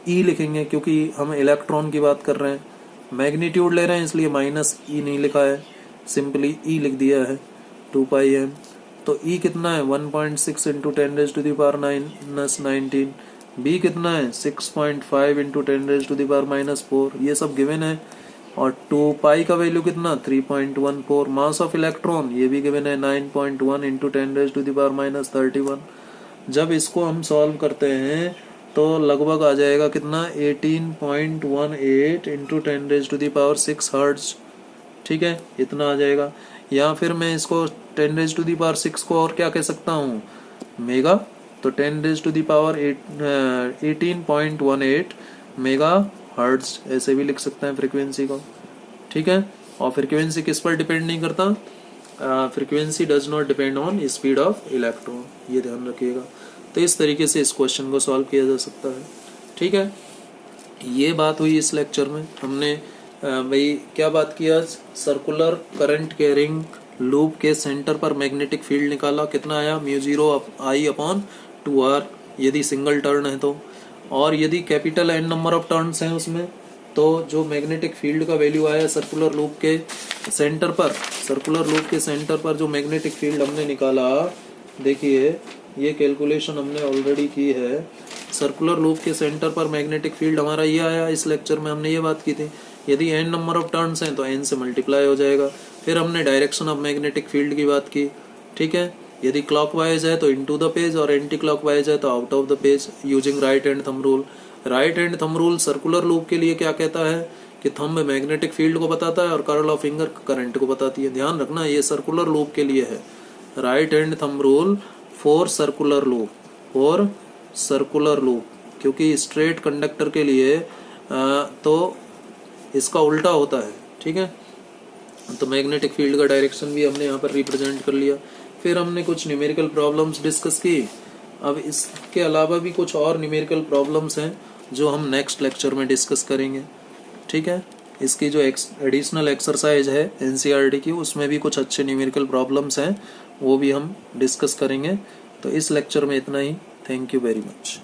[SPEAKER 1] E लिखेंगे, क्योंकि हम इलेक्ट्रॉन की बात कर रहे हैं, मैग्नीट्यूड ले रहे हैं, इसलिए -E नहीं लिखा है, सिंपली E लिख दिया है 2πm। तो E कितना है, 1.6 × 10⁻⁹ B कितना है, 6.5 × 10⁻⁻⁴। ये सब गिवन है। और 2π का वैल्यू कितना, 3.14। मास ऑफ इलेक्ट्रॉन ये भी गिवन है, 9.1 × 10⁻31। जब इसको हम सॉल्व करते हैं तो लगभग आ जाएगा कितना, 18.18 × 10⁻6 हर्ट्ज, ठीक है, इतना आ जाएगा। या फिर मैं इसको 10⁻6 को और क्या कह सकता हूँ, मेगा, तो 10⁻18 मेगा हर्ट्ज ऐसे भी लिख सकते हैं फ्रीक्वेंसी को, ठीक है। और फ्रीक्वेंसी किस पर डिपेंड नहीं करता, frequency does not depend on speed of electron, ये ध्यान रखिएगा। तो इस तरीके से इस क्वेश्चन को सॉल्व किया जा सकता है, ठीक है। ये बात हुई इस लेक्चर में। हमने भाई क्या बात किया, सर्कुलर करंट कैरिंग लूप के सेंटर पर मैग्नेटिक फील्ड निकाला, कितना आया, μ0I/2r यदि सिंगल टर्न है तो, और यदि capital N number of turns हैं उसमें, तो जो मैग्नेटिक फील्ड का वैल्यू आया सर्कुलर लूप के सेंटर पर जो मैग्नेटिक फील्ड हमने निकाला, देखिए ये कैलकुलेशन हमने ऑलरेडी की है। सर्कुलर लूप के सेंटर पर मैग्नेटिक फील्ड हमारा ये आया, इस लेक्चर में हमने ये बात की थी, यदि n नंबर ऑफ टर्न्स हैं तो n से मल्टीप्लाई हो जाएगा। फिर हमने डायरेक्शन ऑफ मैग्नेटिक फील्ड की बात की, ठीक है, यदि क्लॉकवाइज है तो इनटू द पेज और एंटी क्लॉकवाइज है तो out of the page, using right hand thumb rule. Right hand thumb rule circular loop के लिए क्या कहता है कि थंब मैग्नेटिक फील्ड को बताता है और कर्ल ऑफ फिंगर करंट को बताती है। ध्यान रखना, ये सर्कुलर लूप के लिए है, right hand thumb rule for circular loop, क्योंकि स्ट्रेट कंडक्टर के लिए तो इसका उल्टा होता है, ठीक है। तो मैग्नेटिक फील्ड का डायरेक्शन भी हमने यहाँ पर रिप्रेजेंट कर लिया। फिर हमने कुछ न्यूमेरिकल प्रॉब्लम्स डिस्कस की। अब इसके अलावा भी कुछ और न्यूमेरिकल प्रॉब्लम्स हैं जो हम नेक्स्ट लेक्चर में डिस्कस करेंगे, ठीक है। इसकी जो एडिशनल एक्सरसाइज है NCERT की, उसमें भी कुछ अच्छे न्यूमेरिकल प्रॉब्लम्स हैं, वो भी हम डिस्कस करेंगे। तो इस लेक्चर में इतना ही। Thank you very much.